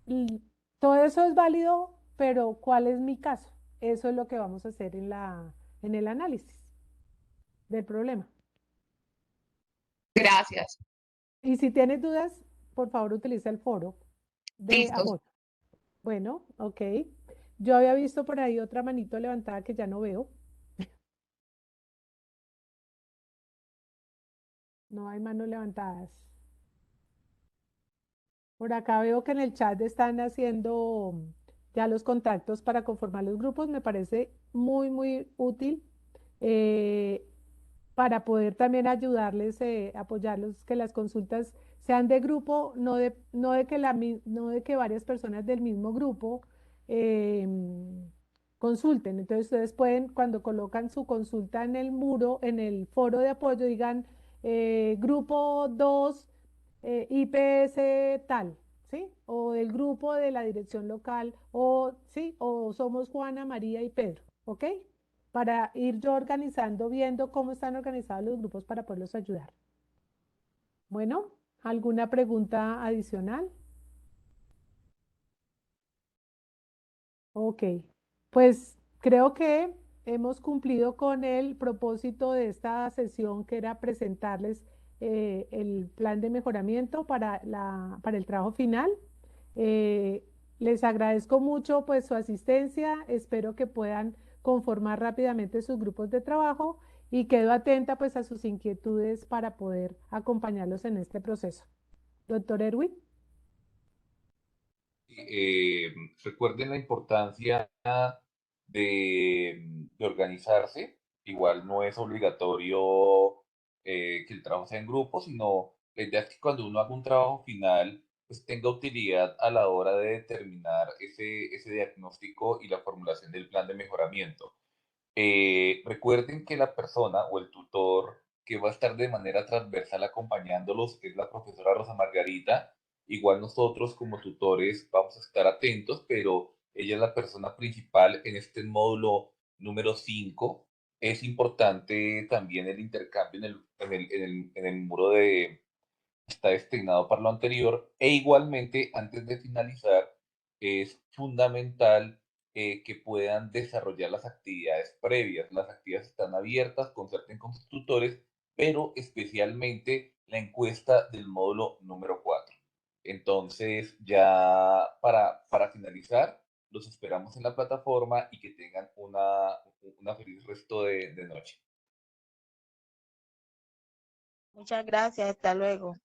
y todo eso es válido, pero ¿cuál es mi caso? Eso es lo que vamos a hacer en el análisis del problema. Gracias. Y si tienes dudas, por favor utiliza el foro de Listo. apoyo. Bueno, ok. Yo había visto por ahí otra manito levantada que ya no veo. No hay manos levantadas. Por acá veo que en el chat están haciendo ya los contactos para conformar los grupos. Me parece muy, muy útil eh, para poder también ayudarles, apoyarlos, que las consultas sean de grupo, no de que varias personas del mismo grupo consulten. Entonces ustedes pueden, cuando colocan su consulta en el muro, en el foro de apoyo, digan grupo 2 IPS tal, ¿sí? O del grupo de la dirección local, o sí, o somos Juana, María y Pedro, ¿ok? Para ir yo organizando, viendo cómo están organizados los grupos para poderlos ayudar. Bueno, ¿alguna pregunta adicional? Ok, pues creo que hemos cumplido con el propósito de esta sesión, que era presentarles el plan de mejoramiento para el trabajo final. Eh, Les agradezco mucho pues su asistencia, espero que puedan conformar rápidamente sus grupos de trabajo y quedo atenta pues a sus inquietudes para poder acompañarlos en este proceso. Doctor Erwin. Recuerden la importancia de organizarse. Igual no es obligatorio que el trabajo sea en grupo, sino la idea es que cuando uno haga un trabajo final, pues tenga utilidad a la hora de determinar ese diagnóstico y la formulación del plan de mejoramiento. Recuerden que la persona o el tutor que va a estar de manera transversal acompañándolos es la profesora Rosa Margarita. Igual nosotros como tutores vamos a estar atentos, pero ella es la persona principal en este módulo número 5. Es importante también el intercambio en el muro está destinado para lo anterior, e igualmente antes de finalizar es fundamental que puedan desarrollar las actividades previas. Las actividades están abiertas, concerten con sus tutores, pero especialmente la encuesta del módulo número 4. Entonces, ya para finalizar, los esperamos en la plataforma y que tengan una feliz resto de noche. Muchas gracias, hasta luego.